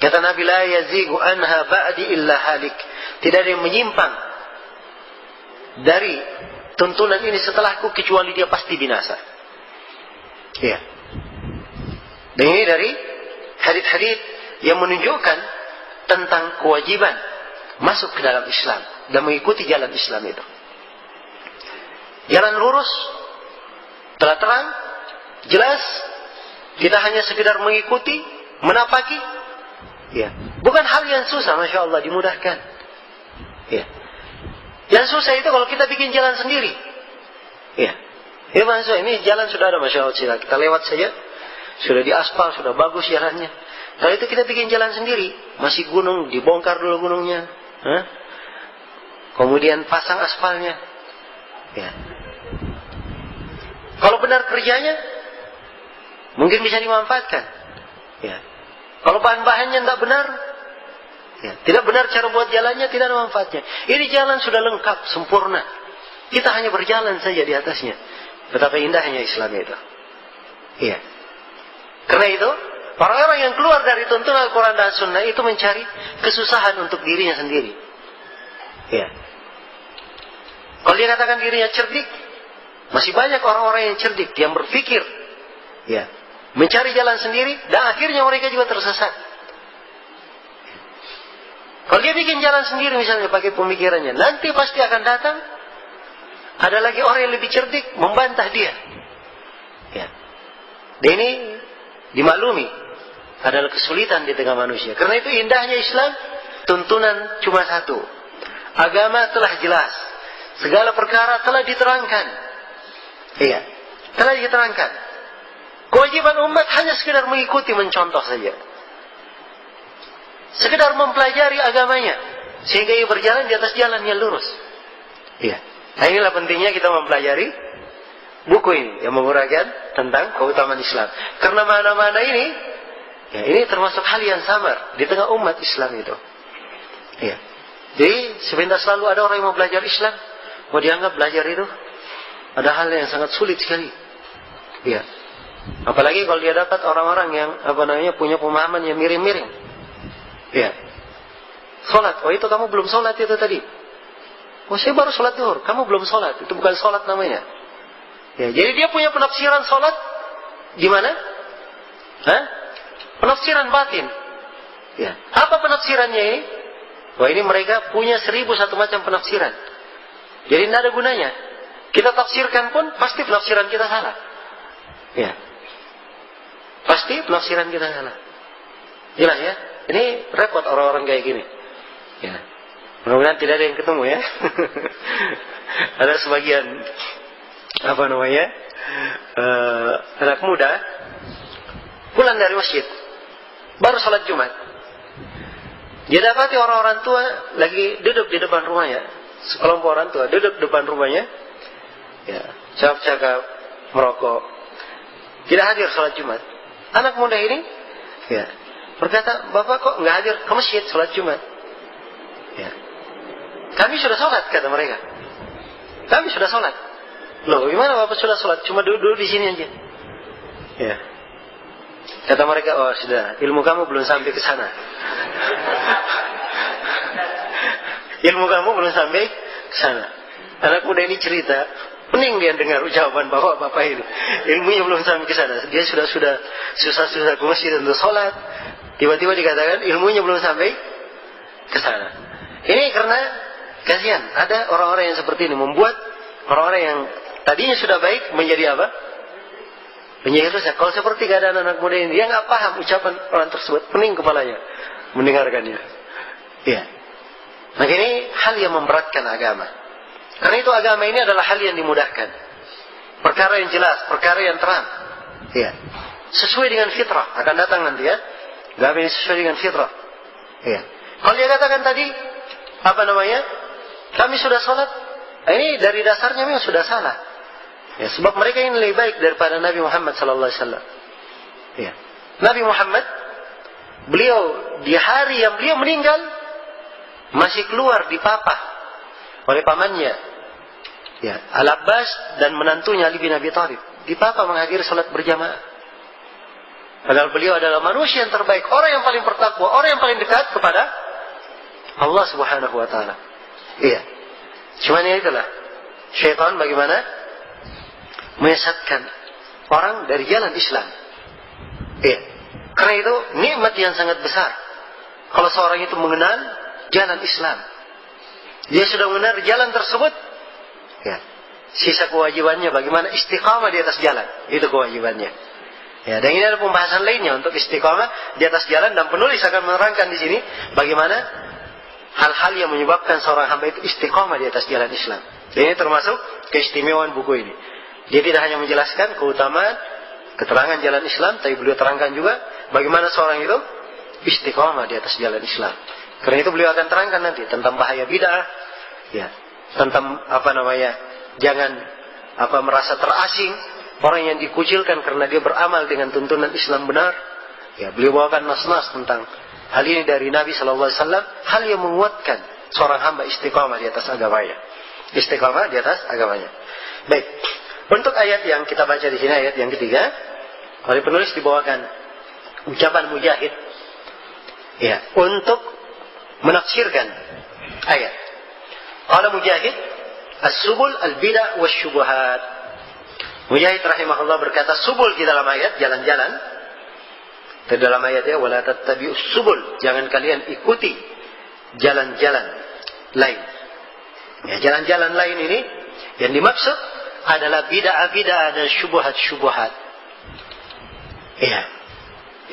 S1: Kata Nabi, la yazigu anha ba'di illa halik. Tidak ada yang menyimpang dari tuntunan ini setelahku kecuali dia pasti binasa. Ya. Dan ini dari hadits-hadits yang menunjukkan tentang kewajiban masuk ke dalam Islam dan mengikuti jalan Islam itu. Jalan lurus, telah terang, jelas. Kita hanya sekedar mengikuti, menapaki. Ya. Bukan hal yang susah, Masya Allah, dimudahkan. Ya. Yang susah itu kalau kita bikin jalan sendiri. Ya. Ya maksudnya ini jalan sudah ada, Masya Allah. Kita lewat saja. Sudah diaspal, sudah bagus jalannya. Kalau itu kita bikin jalan sendiri, masih gunung, dibongkar dulu gunungnya. Kemudian pasang aspalnya. Ya. Kalau benar kerjanya, mungkin bisa dimanfaatkan. Ya. Kalau bahan-bahannya tidak benar, ya, tidak benar cara buat jalannya, tidak ada manfaatnya. Ini jalan sudah lengkap, sempurna. Kita hanya berjalan saja di atasnya. Betapa indahnya Islam itu. Iya. Karena itu, orang-orang yang keluar dari tuntunan Al-Quran dan Sunnah itu mencari kesusahan untuk dirinya sendiri. Iya. Kalau dia katakan dirinya cerdik, masih banyak orang-orang yang cerdik, yang berpikir, ya, mencari jalan sendiri, dan akhirnya mereka juga tersesat. Kalau dia bikin jalan sendiri misalnya pakai pemikirannya, nanti pasti akan datang ada lagi orang yang lebih cerdik membantah dia. Ya. Dan ini dimaklumi adalah kesulitan di tengah manusia. Karena itu indahnya Islam, tuntunan cuma satu. Agama telah jelas, segala perkara telah diterangkan. Iya, telah diterangkan. Kewajiban umat hanya sekedar mengikuti, mencontoh saja. Sekedar mempelajari agamanya, sehingga ia berjalan di atas jalan yang lurus. Iya. Nah, inilah pentingnya kita mempelajari buku ini yang menguraikan tentang keutamaan Islam. Karena mana-mana ini, ya, ini termasuk hal yang samar di tengah umat Islam itu. Iya. Jadi sebentar selalu ada orang yang mau belajar Islam, mau dianggap belajar itu ada hal yang sangat sulit sekali. Iya. Apalagi kalau dia dapat orang-orang yang punya pemahaman yang miring-miring. Iya. Sholat, oh itu kamu belum sholat itu tadi. Oh saya baru sholat zuhur, kamu belum sholat, itu bukan sholat namanya. Ya, jadi dia punya penafsiran sholat gimana? Penafsiran batin. Ya. Apa penafsirannya ini? Wah ini mereka punya 1001 macam penafsiran. Jadi tidak ada gunanya. Kita tafsirkan pun pasti penafsiran kita salah. Ya. Pasti penafsiran kita salah. Jelas ya? Ini repot orang-orang kayak gini. Ya. Mudah-mudahan tidak ada yang ketemu ya. Ada sebagian anak muda pulang dari masjid, baru sholat Jumat. Dia dapati orang-orang tua lagi duduk di depan rumahnya, sekelompok orang tua duduk di depan rumahnya, ya, cakap-cakap, merokok, tidak hadir sholat Jumat. Anak muda ini, ya, berkata, bapak kok nggak hadir ke masjid sholat Jumat? Ya, kami sudah sholat, kata mereka. Kami sudah sholat. Loh, gimana bapak sudah sholat? Cuma duduk di sini aja. Ya. Kata mereka, oh sudah, ilmu kamu belum sampai ke sana. Ilmu kamu belum sampai ke sana. Anak muda ini cerita, pening dia dengar ucapan bapak-bapak ini. Ilmunya belum sampai ke sana. Dia sudah susah-susah ke masjid untuk sholat. Tiba-tiba dikatakan ilmunya belum sampai ke sana. Ini karena kasihan. Ada orang-orang yang seperti ini membuat orang-orang yang tadinya sudah baik menjadi apa? Menjadi rusak. Kalau seperti keadaan anak muda ini, dia nggak paham ucapan orang tersebut, pening kepalanya mendengarkannya. Iya. Maka ini hal yang memberatkan agama. Karena itu agama ini adalah hal yang dimudahkan. Perkara yang jelas, perkara yang terang. Iya. Sesuai dengan fitrah akan datang nanti ya. Agama ini sesuai dengan fitrah. Iya. Kalau dia katakan tadi, apa namanya? Kami sudah sholat. Ini dari dasarnya memang sudah salah. Ya, sebab mereka ini lebih baik daripada Nabi Muhammad sallallahu alaihi wasallam. Ya. Nabi Muhammad, beliau di hari yang beliau meninggal masih keluar dipapah oleh pamannya. Ya, Al-Abbas dan menantunya Ali bin Abi Thalib dipapah menghadiri salat berjamaah. Padahal beliau adalah manusia yang terbaik, orang yang paling bertakwa, orang yang paling dekat kepada Allah Subhanahu wa taala. Iya. Cuman ya itulah. Syaitan bagaimana menyesatkan orang dari jalan Islam. Iya. Karena itu nikmat yang sangat besar. Kalau seorang itu mengenal jalan Islam, dia sudah mengenal jalan tersebut. Ya. Sisa kewajibannya bagaimana istiqamah di atas jalan. Itu kewajibannya. Ya, dan ini ada pembahasan lainnya untuk istiqamah di atas jalan, dan penulis akan menerangkan di sini bagaimana hal-hal yang menyebabkan seorang hamba itu istiqamah di atas jalan Islam. Dan ini termasuk keistimewaan buku ini. Dia tidak hanya menjelaskan keutamaan, keterangan jalan Islam, tapi beliau terangkan juga bagaimana seorang itu istiqamah di atas jalan Islam. Karena itu beliau akan terangkan nanti tentang bahaya bid'ah, ya, tentang jangan merasa terasing, orang yang dikucilkan karena dia beramal dengan tuntunan Islam benar. Ya, beliau bawakan nas-nas tentang hal ini dari Nabi sallallahu alaihi wasallam, hal yang menguatkan seorang hamba istiqamah di atas agamanya. Istiqamah di atas agamanya. Baik. Untuk ayat yang kita baca di sini, ayat yang ketiga, oleh penulis dibawakan ucapan Mujahid, ya, untuk menafsirkan ayat. Qala Mujahid, as-subul al-bid'ah wasyubuhat. Mujahid rahimahullah berkata, subul di dalam ayat, jalan-jalan. Di dalam ayat ya, wala tattabi'us subul, jangan kalian ikuti jalan-jalan lain. Ya, jalan-jalan lain ini yang dimaksud adalah bid'ah-bid'ah dan syubhat-syubhat. Iya.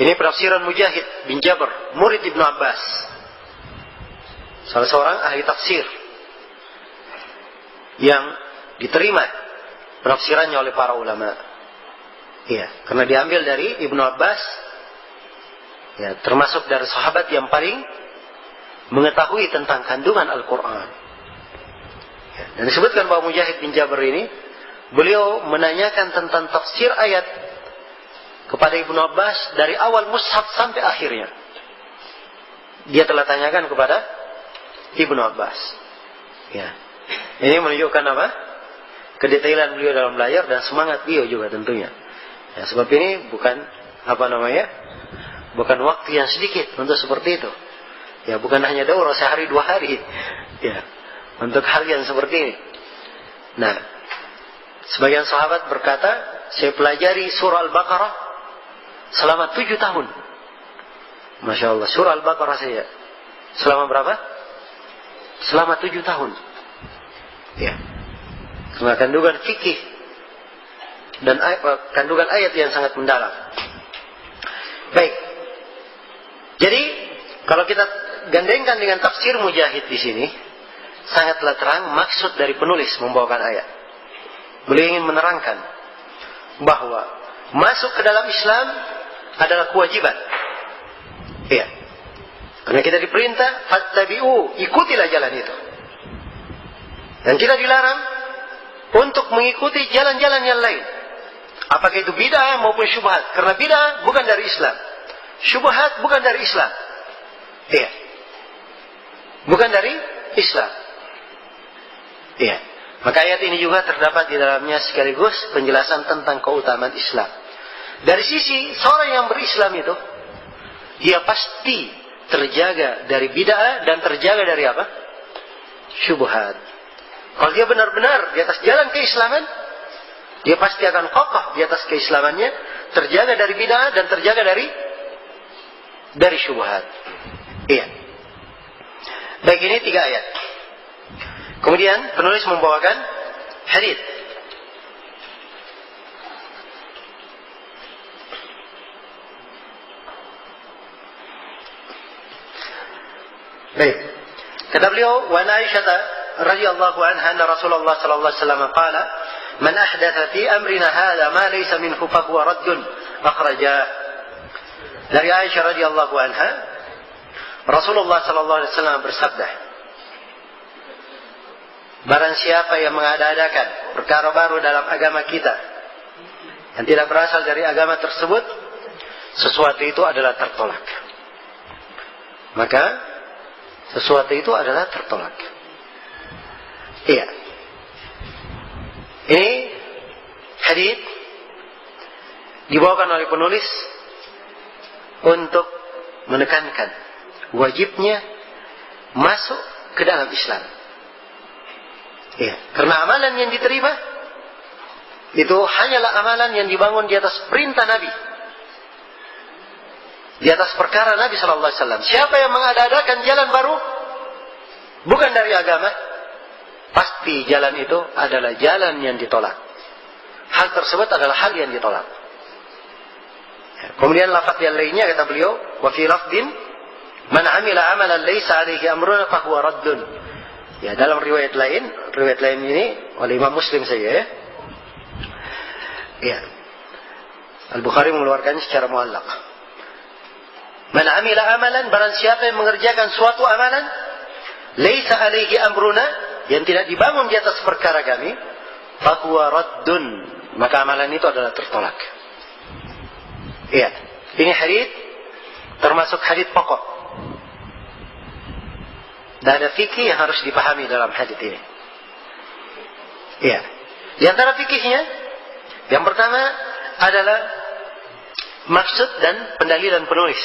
S1: Ini penafsiran Mujahid bin Jabr, murid Ibnu Abbas. Salah seorang ahli tafsir yang diterima penafsirannya oleh para ulama. Iya, karena diambil dari Ibnu Abbas. Ya, termasuk dari sahabat yang paling mengetahui tentang kandungan Al-Qur'an. Ya, dan disebutkan bahwa Mujahid bin Jabr ini beliau menanyakan tentang tafsir ayat kepada Ibnu Abbas dari awal mushaf sampai akhirnya. Dia telah tanyakan kepada Ibnu Abbas. Ya. Ini menunjukkan apa? Kedetailan beliau dalam belajar dan semangat beliau juga tentunya. Ya, sebab ini bukan bukan waktu yang sedikit untuk seperti itu. Ya, bukan hanya daurah sehari 2 hari. Ya, untuk hal yang seperti ini. Nah, sebagian sahabat berkata, saya pelajari surah Al-Baqarah selama 7 tahun. Masya Allah, surah Al-Baqarah saya. Selama berapa? Selama 7 tahun. Ya. Karena kandungan fikih dan kandungan ayat yang sangat mendalam. Baik. Jadi, kalau kita gandengkan dengan tafsir Mujahid di sini, sangatlah terang maksud dari penulis membawakan ayat. Beliau ingin menerangkan bahwa masuk ke dalam Islam adalah kewajiban. Iya. Karena kita diperintah, fattabi'u, ikutilah jalan itu. Dan kita dilarang untuk mengikuti jalan-jalan yang lain. Apakah itu bid'ah maupun syubhat. Karena bid'ah bukan dari Islam. Syubhat bukan dari Islam. Iya. Bukan dari Islam. Iya. Maka ayat ini juga terdapat di dalamnya sekaligus penjelasan tentang keutamaan Islam. Dari sisi seorang yang berislam itu, dia pasti terjaga dari bid'ah dan terjaga dari apa? syubhat. Kalau dia benar-benar di atas jalan keislaman, dia pasti akan kokoh di atas keislamannya, terjaga dari bid'ah dan terjaga dari syubhat. Iya. Baik, ini 3 ayat. Kemudian penulis membawakan hadits. Baik. Kata beliau, wa Aisyah radhiyallahu anha anna Rasulullah sallallahu alaihi wasallam qala, "Man ahdatha fi amrina hadha ma laysa minhu fa huwa raddun." Akhraja. Dari Aisyah radhiyallahu anha, Rasulullah sallallahu alaihi wasallam bersabda, barang siapa yang mengada-adakan perkara baru dalam agama kita yang tidak berasal dari agama tersebut, sesuatu itu adalah tertolak. Maka sesuatu itu adalah tertolak. Iya. Ini hadits dibawakan oleh penulis untuk menekankan wajibnya masuk ke dalam Islam. Iya, karena amalan yang diterima itu hanyalah amalan yang dibangun di atas perintah Nabi, di atas perkara Nabi sallallahu alaihi wasallam. Siapa yang mengada-adakan jalan baru bukan dari agama, pasti jalan itu adalah jalan yang ditolak. Hal tersebut adalah hal yang ditolak. Kemudian lafaz yang lainnya kata beliau, wa fi lafdin man amila amalan laysa alaihi amruna fa huwa raddun. Ya, dalam riwayat lain ini oleh Imam Muslim saja ya. Ya. Al-Bukhari mengeluarkannya secara muallaq. Man amila amalan, barang siapa yang mengerjakan suatu amalan laisa alaihi amruna, yang tidak dibangun di atas perkara kami, fa huwa raddun, maka amalan itu adalah tertolak. Iya, ini hadits termasuk hadits pokok. Dan ada fikih yang harus dipahami dalam hadits ini. Iya. Di antara fikihnya, yang pertama adalah maksud dan pendalilan penulis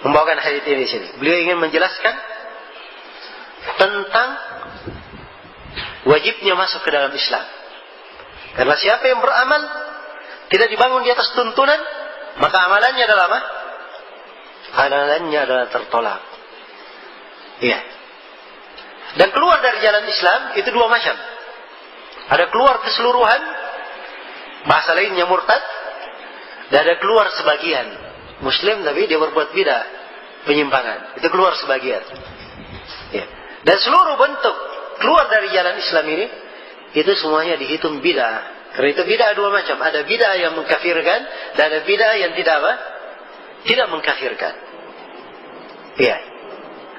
S1: membawakan hadits ini di sini. Beliau ingin menjelaskan tentang wajibnya masuk ke dalam Islam. Karena siapa yang beramal tidak dibangun di atas tuntunan, maka amalannya adalah apa? Amalannya adalah tertolak. Iya. Dan keluar dari jalan Islam itu 2 macam. Ada keluar keseluruhan, bahasa lainnya murtad, dan ada keluar sebagian. Muslim tapi dia berbuat bidah, penyimpangan. Itu keluar sebagian. Ya. Dan seluruh bentuk keluar dari jalan Islam ini, itu semuanya dihitung bidah. Karena itu bidah 2 macam. Ada bidah yang mengkafirkan, dan ada bidah yang tidak apa? Tidak mengkafirkan. Iya.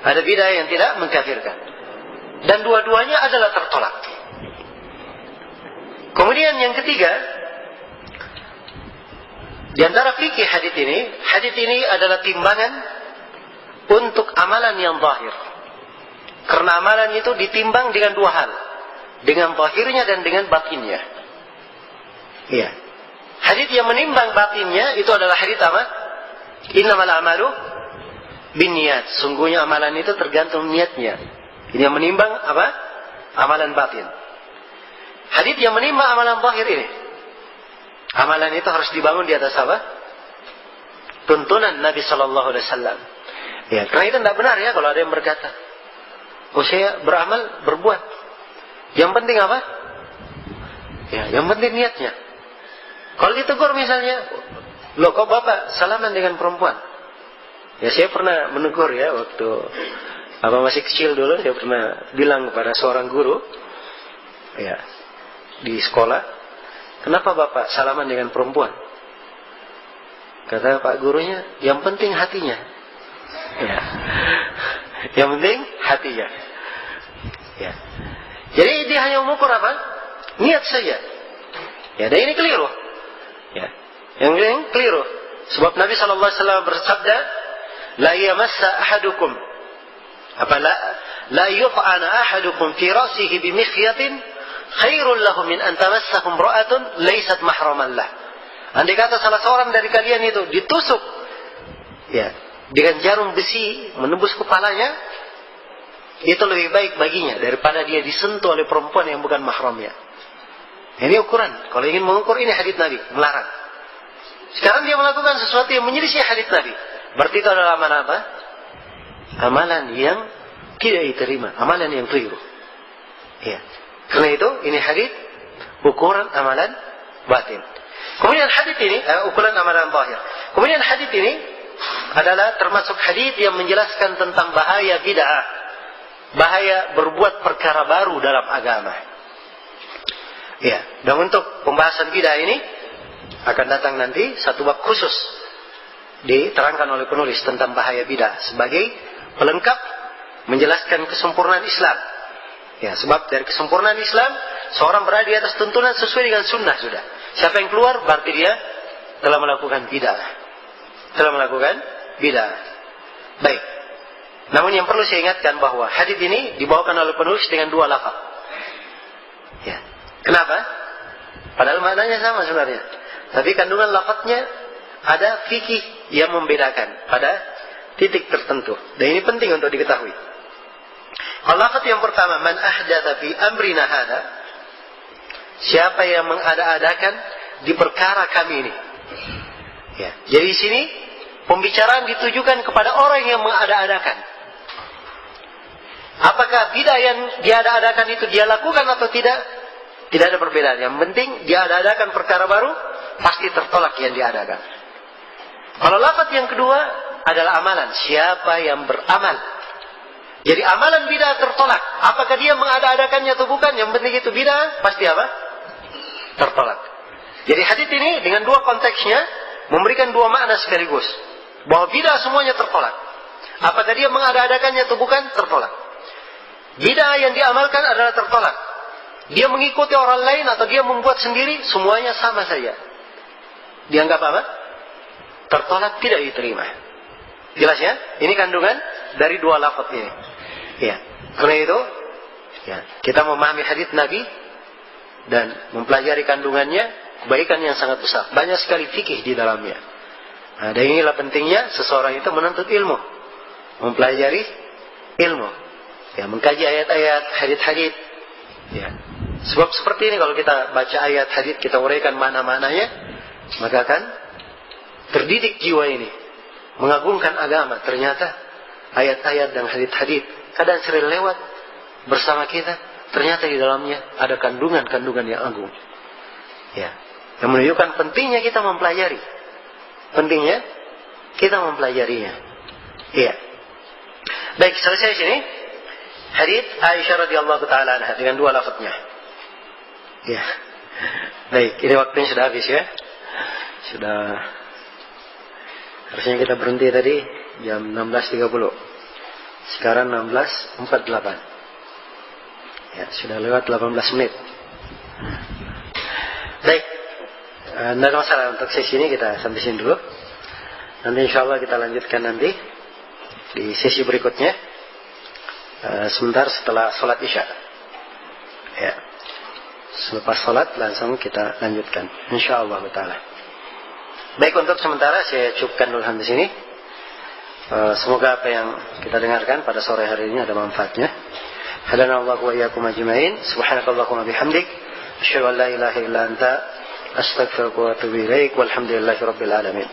S1: Ada bidah yang tidak mengkafirkan. Dan dua-duanya adalah tertolak. Kemudian yang ketiga, di antara fikih hadits ini adalah timbangan untuk amalan yang zahir. Karena amalan itu ditimbang dengan 2 hal. Dengan zahirnya dan dengan batinnya. Iya. Hadits yang menimbang batinnya itu adalah hadits apa? Innamal a'malu binniyat. Sungguhnya amalan itu tergantung niatnya. Ini yang menimbang apa? Amalan batin. Hadits yang menimbang amalan zahir ini, amalan itu harus dibangun di atas apa? Tuntunan Nabi sallallahu alaihi wasallam. Ya, karena itu tidak benar ya kalau ada yang berkata, "Oh, saya beramal, berbuat. Yang penting apa?" Ya, yang penting niatnya. Kalau ditegur misalnya, "Loh, kok Bapak salaman dengan perempuan?" Ya, saya pernah menegur ya waktu masih kecil dulu, saya pernah bilang kepada seorang guru ya di sekolah, "Kenapa Bapak salaman dengan perempuan?" Kata Pak gurunya, "Yang penting hatinya." Ya. Yang penting hatinya. Ya. Jadi dia hanya mengukur apa? Niat saja. Ya, dan ini keliru. Ya. Yang ini keliru. Sebab Nabi sallallahu alaihi wasallam bersabda, "La yamassa ahadukum la yuf'ana ahadukum fi ra'sihi bi mikhyatin khairul lahu min an tamassahu imra'atun laysat mahraman lah." Andai kata salah seorang dari kalian itu ditusuk ya dengan jarum besi menembus kepalanya, itu lebih baik baginya daripada dia disentuh oleh perempuan yang bukan mahramnya. Ini ukuran. Kalau ingin mengukur, ini hadits Nabi melarang. Sekarang dia melakukan sesuatu yang menyelisih hadits Nabi. Berarti itu adalah amalan apa? Amalan yang tidak diterima, amalan yang keliru. Ya. Karena itu ini hadits ukuran amalan batin. Kemudian hadits ini ukuran amalan zahir. Kemudian hadits ini adalah termasuk hadits yang menjelaskan tentang bahaya bid'ah, bahaya berbuat perkara baru dalam agama. Ya, dan untuk pembahasan bid'ah ini akan datang nanti satu bab khusus diterangkan oleh penulis tentang bahaya bid'ah sebagai pelengkap menjelaskan kesempurnaan Islam. Ya, sebab dari kesempurnaan Islam seorang berada di atas tuntunan sesuai dengan sunnah sudah. Siapa yang keluar berarti dia telah melakukan bid'ah. Telah melakukan bid'ah. Baik. Namun yang perlu saya ingatkan bahwa hadis ini dibawakan oleh penulis dengan dua lafaz. Ya. Kenapa? Padahal maknanya sama sebenarnya. Tapi kandungan lafaznya ada fikih yang membedakan pada titik tertentu. Dan ini penting untuk diketahui. Kalau lafaz yang pertama, man ahdatsa fi amrina hada, siapa yang mengada-adakan di perkara kami ini. Ya. Jadi di sini pembicaraan ditujukan kepada orang yang mengada-adakan. Apakah bid'ah yang diada-adakan itu dia lakukan atau tidak? Tidak ada perbedaan. Yang penting dia ada-adakan perkara baru, pasti tertolak yang diadakan. Kalau lafaz yang kedua adalah amalan. Siapa yang beramal. Jadi amalan bid'ah tertolak. Apakah dia mengada-adakannya atau bukan? Yang penting itu bid'ah, pasti apa? Tertolak. Jadi hadits ini dengan dua konteksnya memberikan dua makna sekaligus. Bahwa bid'ah semuanya tertolak. Apakah dia mengada-adakannya atau bukan? Tertolak. Bid'ah yang diamalkan adalah tertolak. Dia mengikuti orang lain atau dia membuat sendiri, semuanya sama saja. Dianggap apa? Tertolak, tidak diterima. Jelas ya? Ini kandungan dari dua lafaz ini. Ya. Karena itu, ya, kita memahami hadits Nabi dan mempelajari kandungannya, kebaikan yang sangat besar. Banyak sekali fikih di dalamnya. Nah, dan inilah pentingnya seseorang itu menuntut ilmu, mempelajari ilmu, ya, mengkaji ayat-ayat, hadits-hadits. Ya. Sebab seperti ini kalau kita baca ayat hadits, kita uraikan makna-maknanya, maka akan terdidik jiwa ini, mengagungkan agama. Ternyata ayat-ayat dan hadits-hadits kadang sering lewat bersama kita, ternyata di dalamnya ada kandungan-kandungan yang agung. Ya. Yang menunjukkan pentingnya kita mempelajari. Pentingnya kita mempelajarinya. Iya. Baik, selesai sini. Hadits Aisyah radhiyallahu taala anha dengan dua lafaznya. Ya. Baik, ini waktunya sudah habis ya. Sudah. Harusnya kita berhenti tadi jam 16.30. Sekarang 16.48. Ya, sudah lewat 18 menit. Baik. Tidak ada masalah untuk sesi ini, kita sampai sini dulu. Nanti insya Allah kita lanjutkan nanti di sesi berikutnya. Sebentar setelah sholat isya. Ya. Selepas sholat langsung kita lanjutkan. InsyaAllah ta'ala. Baik, untuk sementara saya cukupkan dulu sampai sini. Semoga apa yang kita dengarkan pada sore hari ini ada manfaatnya. Hadanallahu wa iyyakum ajma'in. Subhanakallahumma bihamdik. Asyhadu an la ilaha illa anta. Astaghfiruka wa atubu ilaik. Walhamdulillahi rabbil alamin.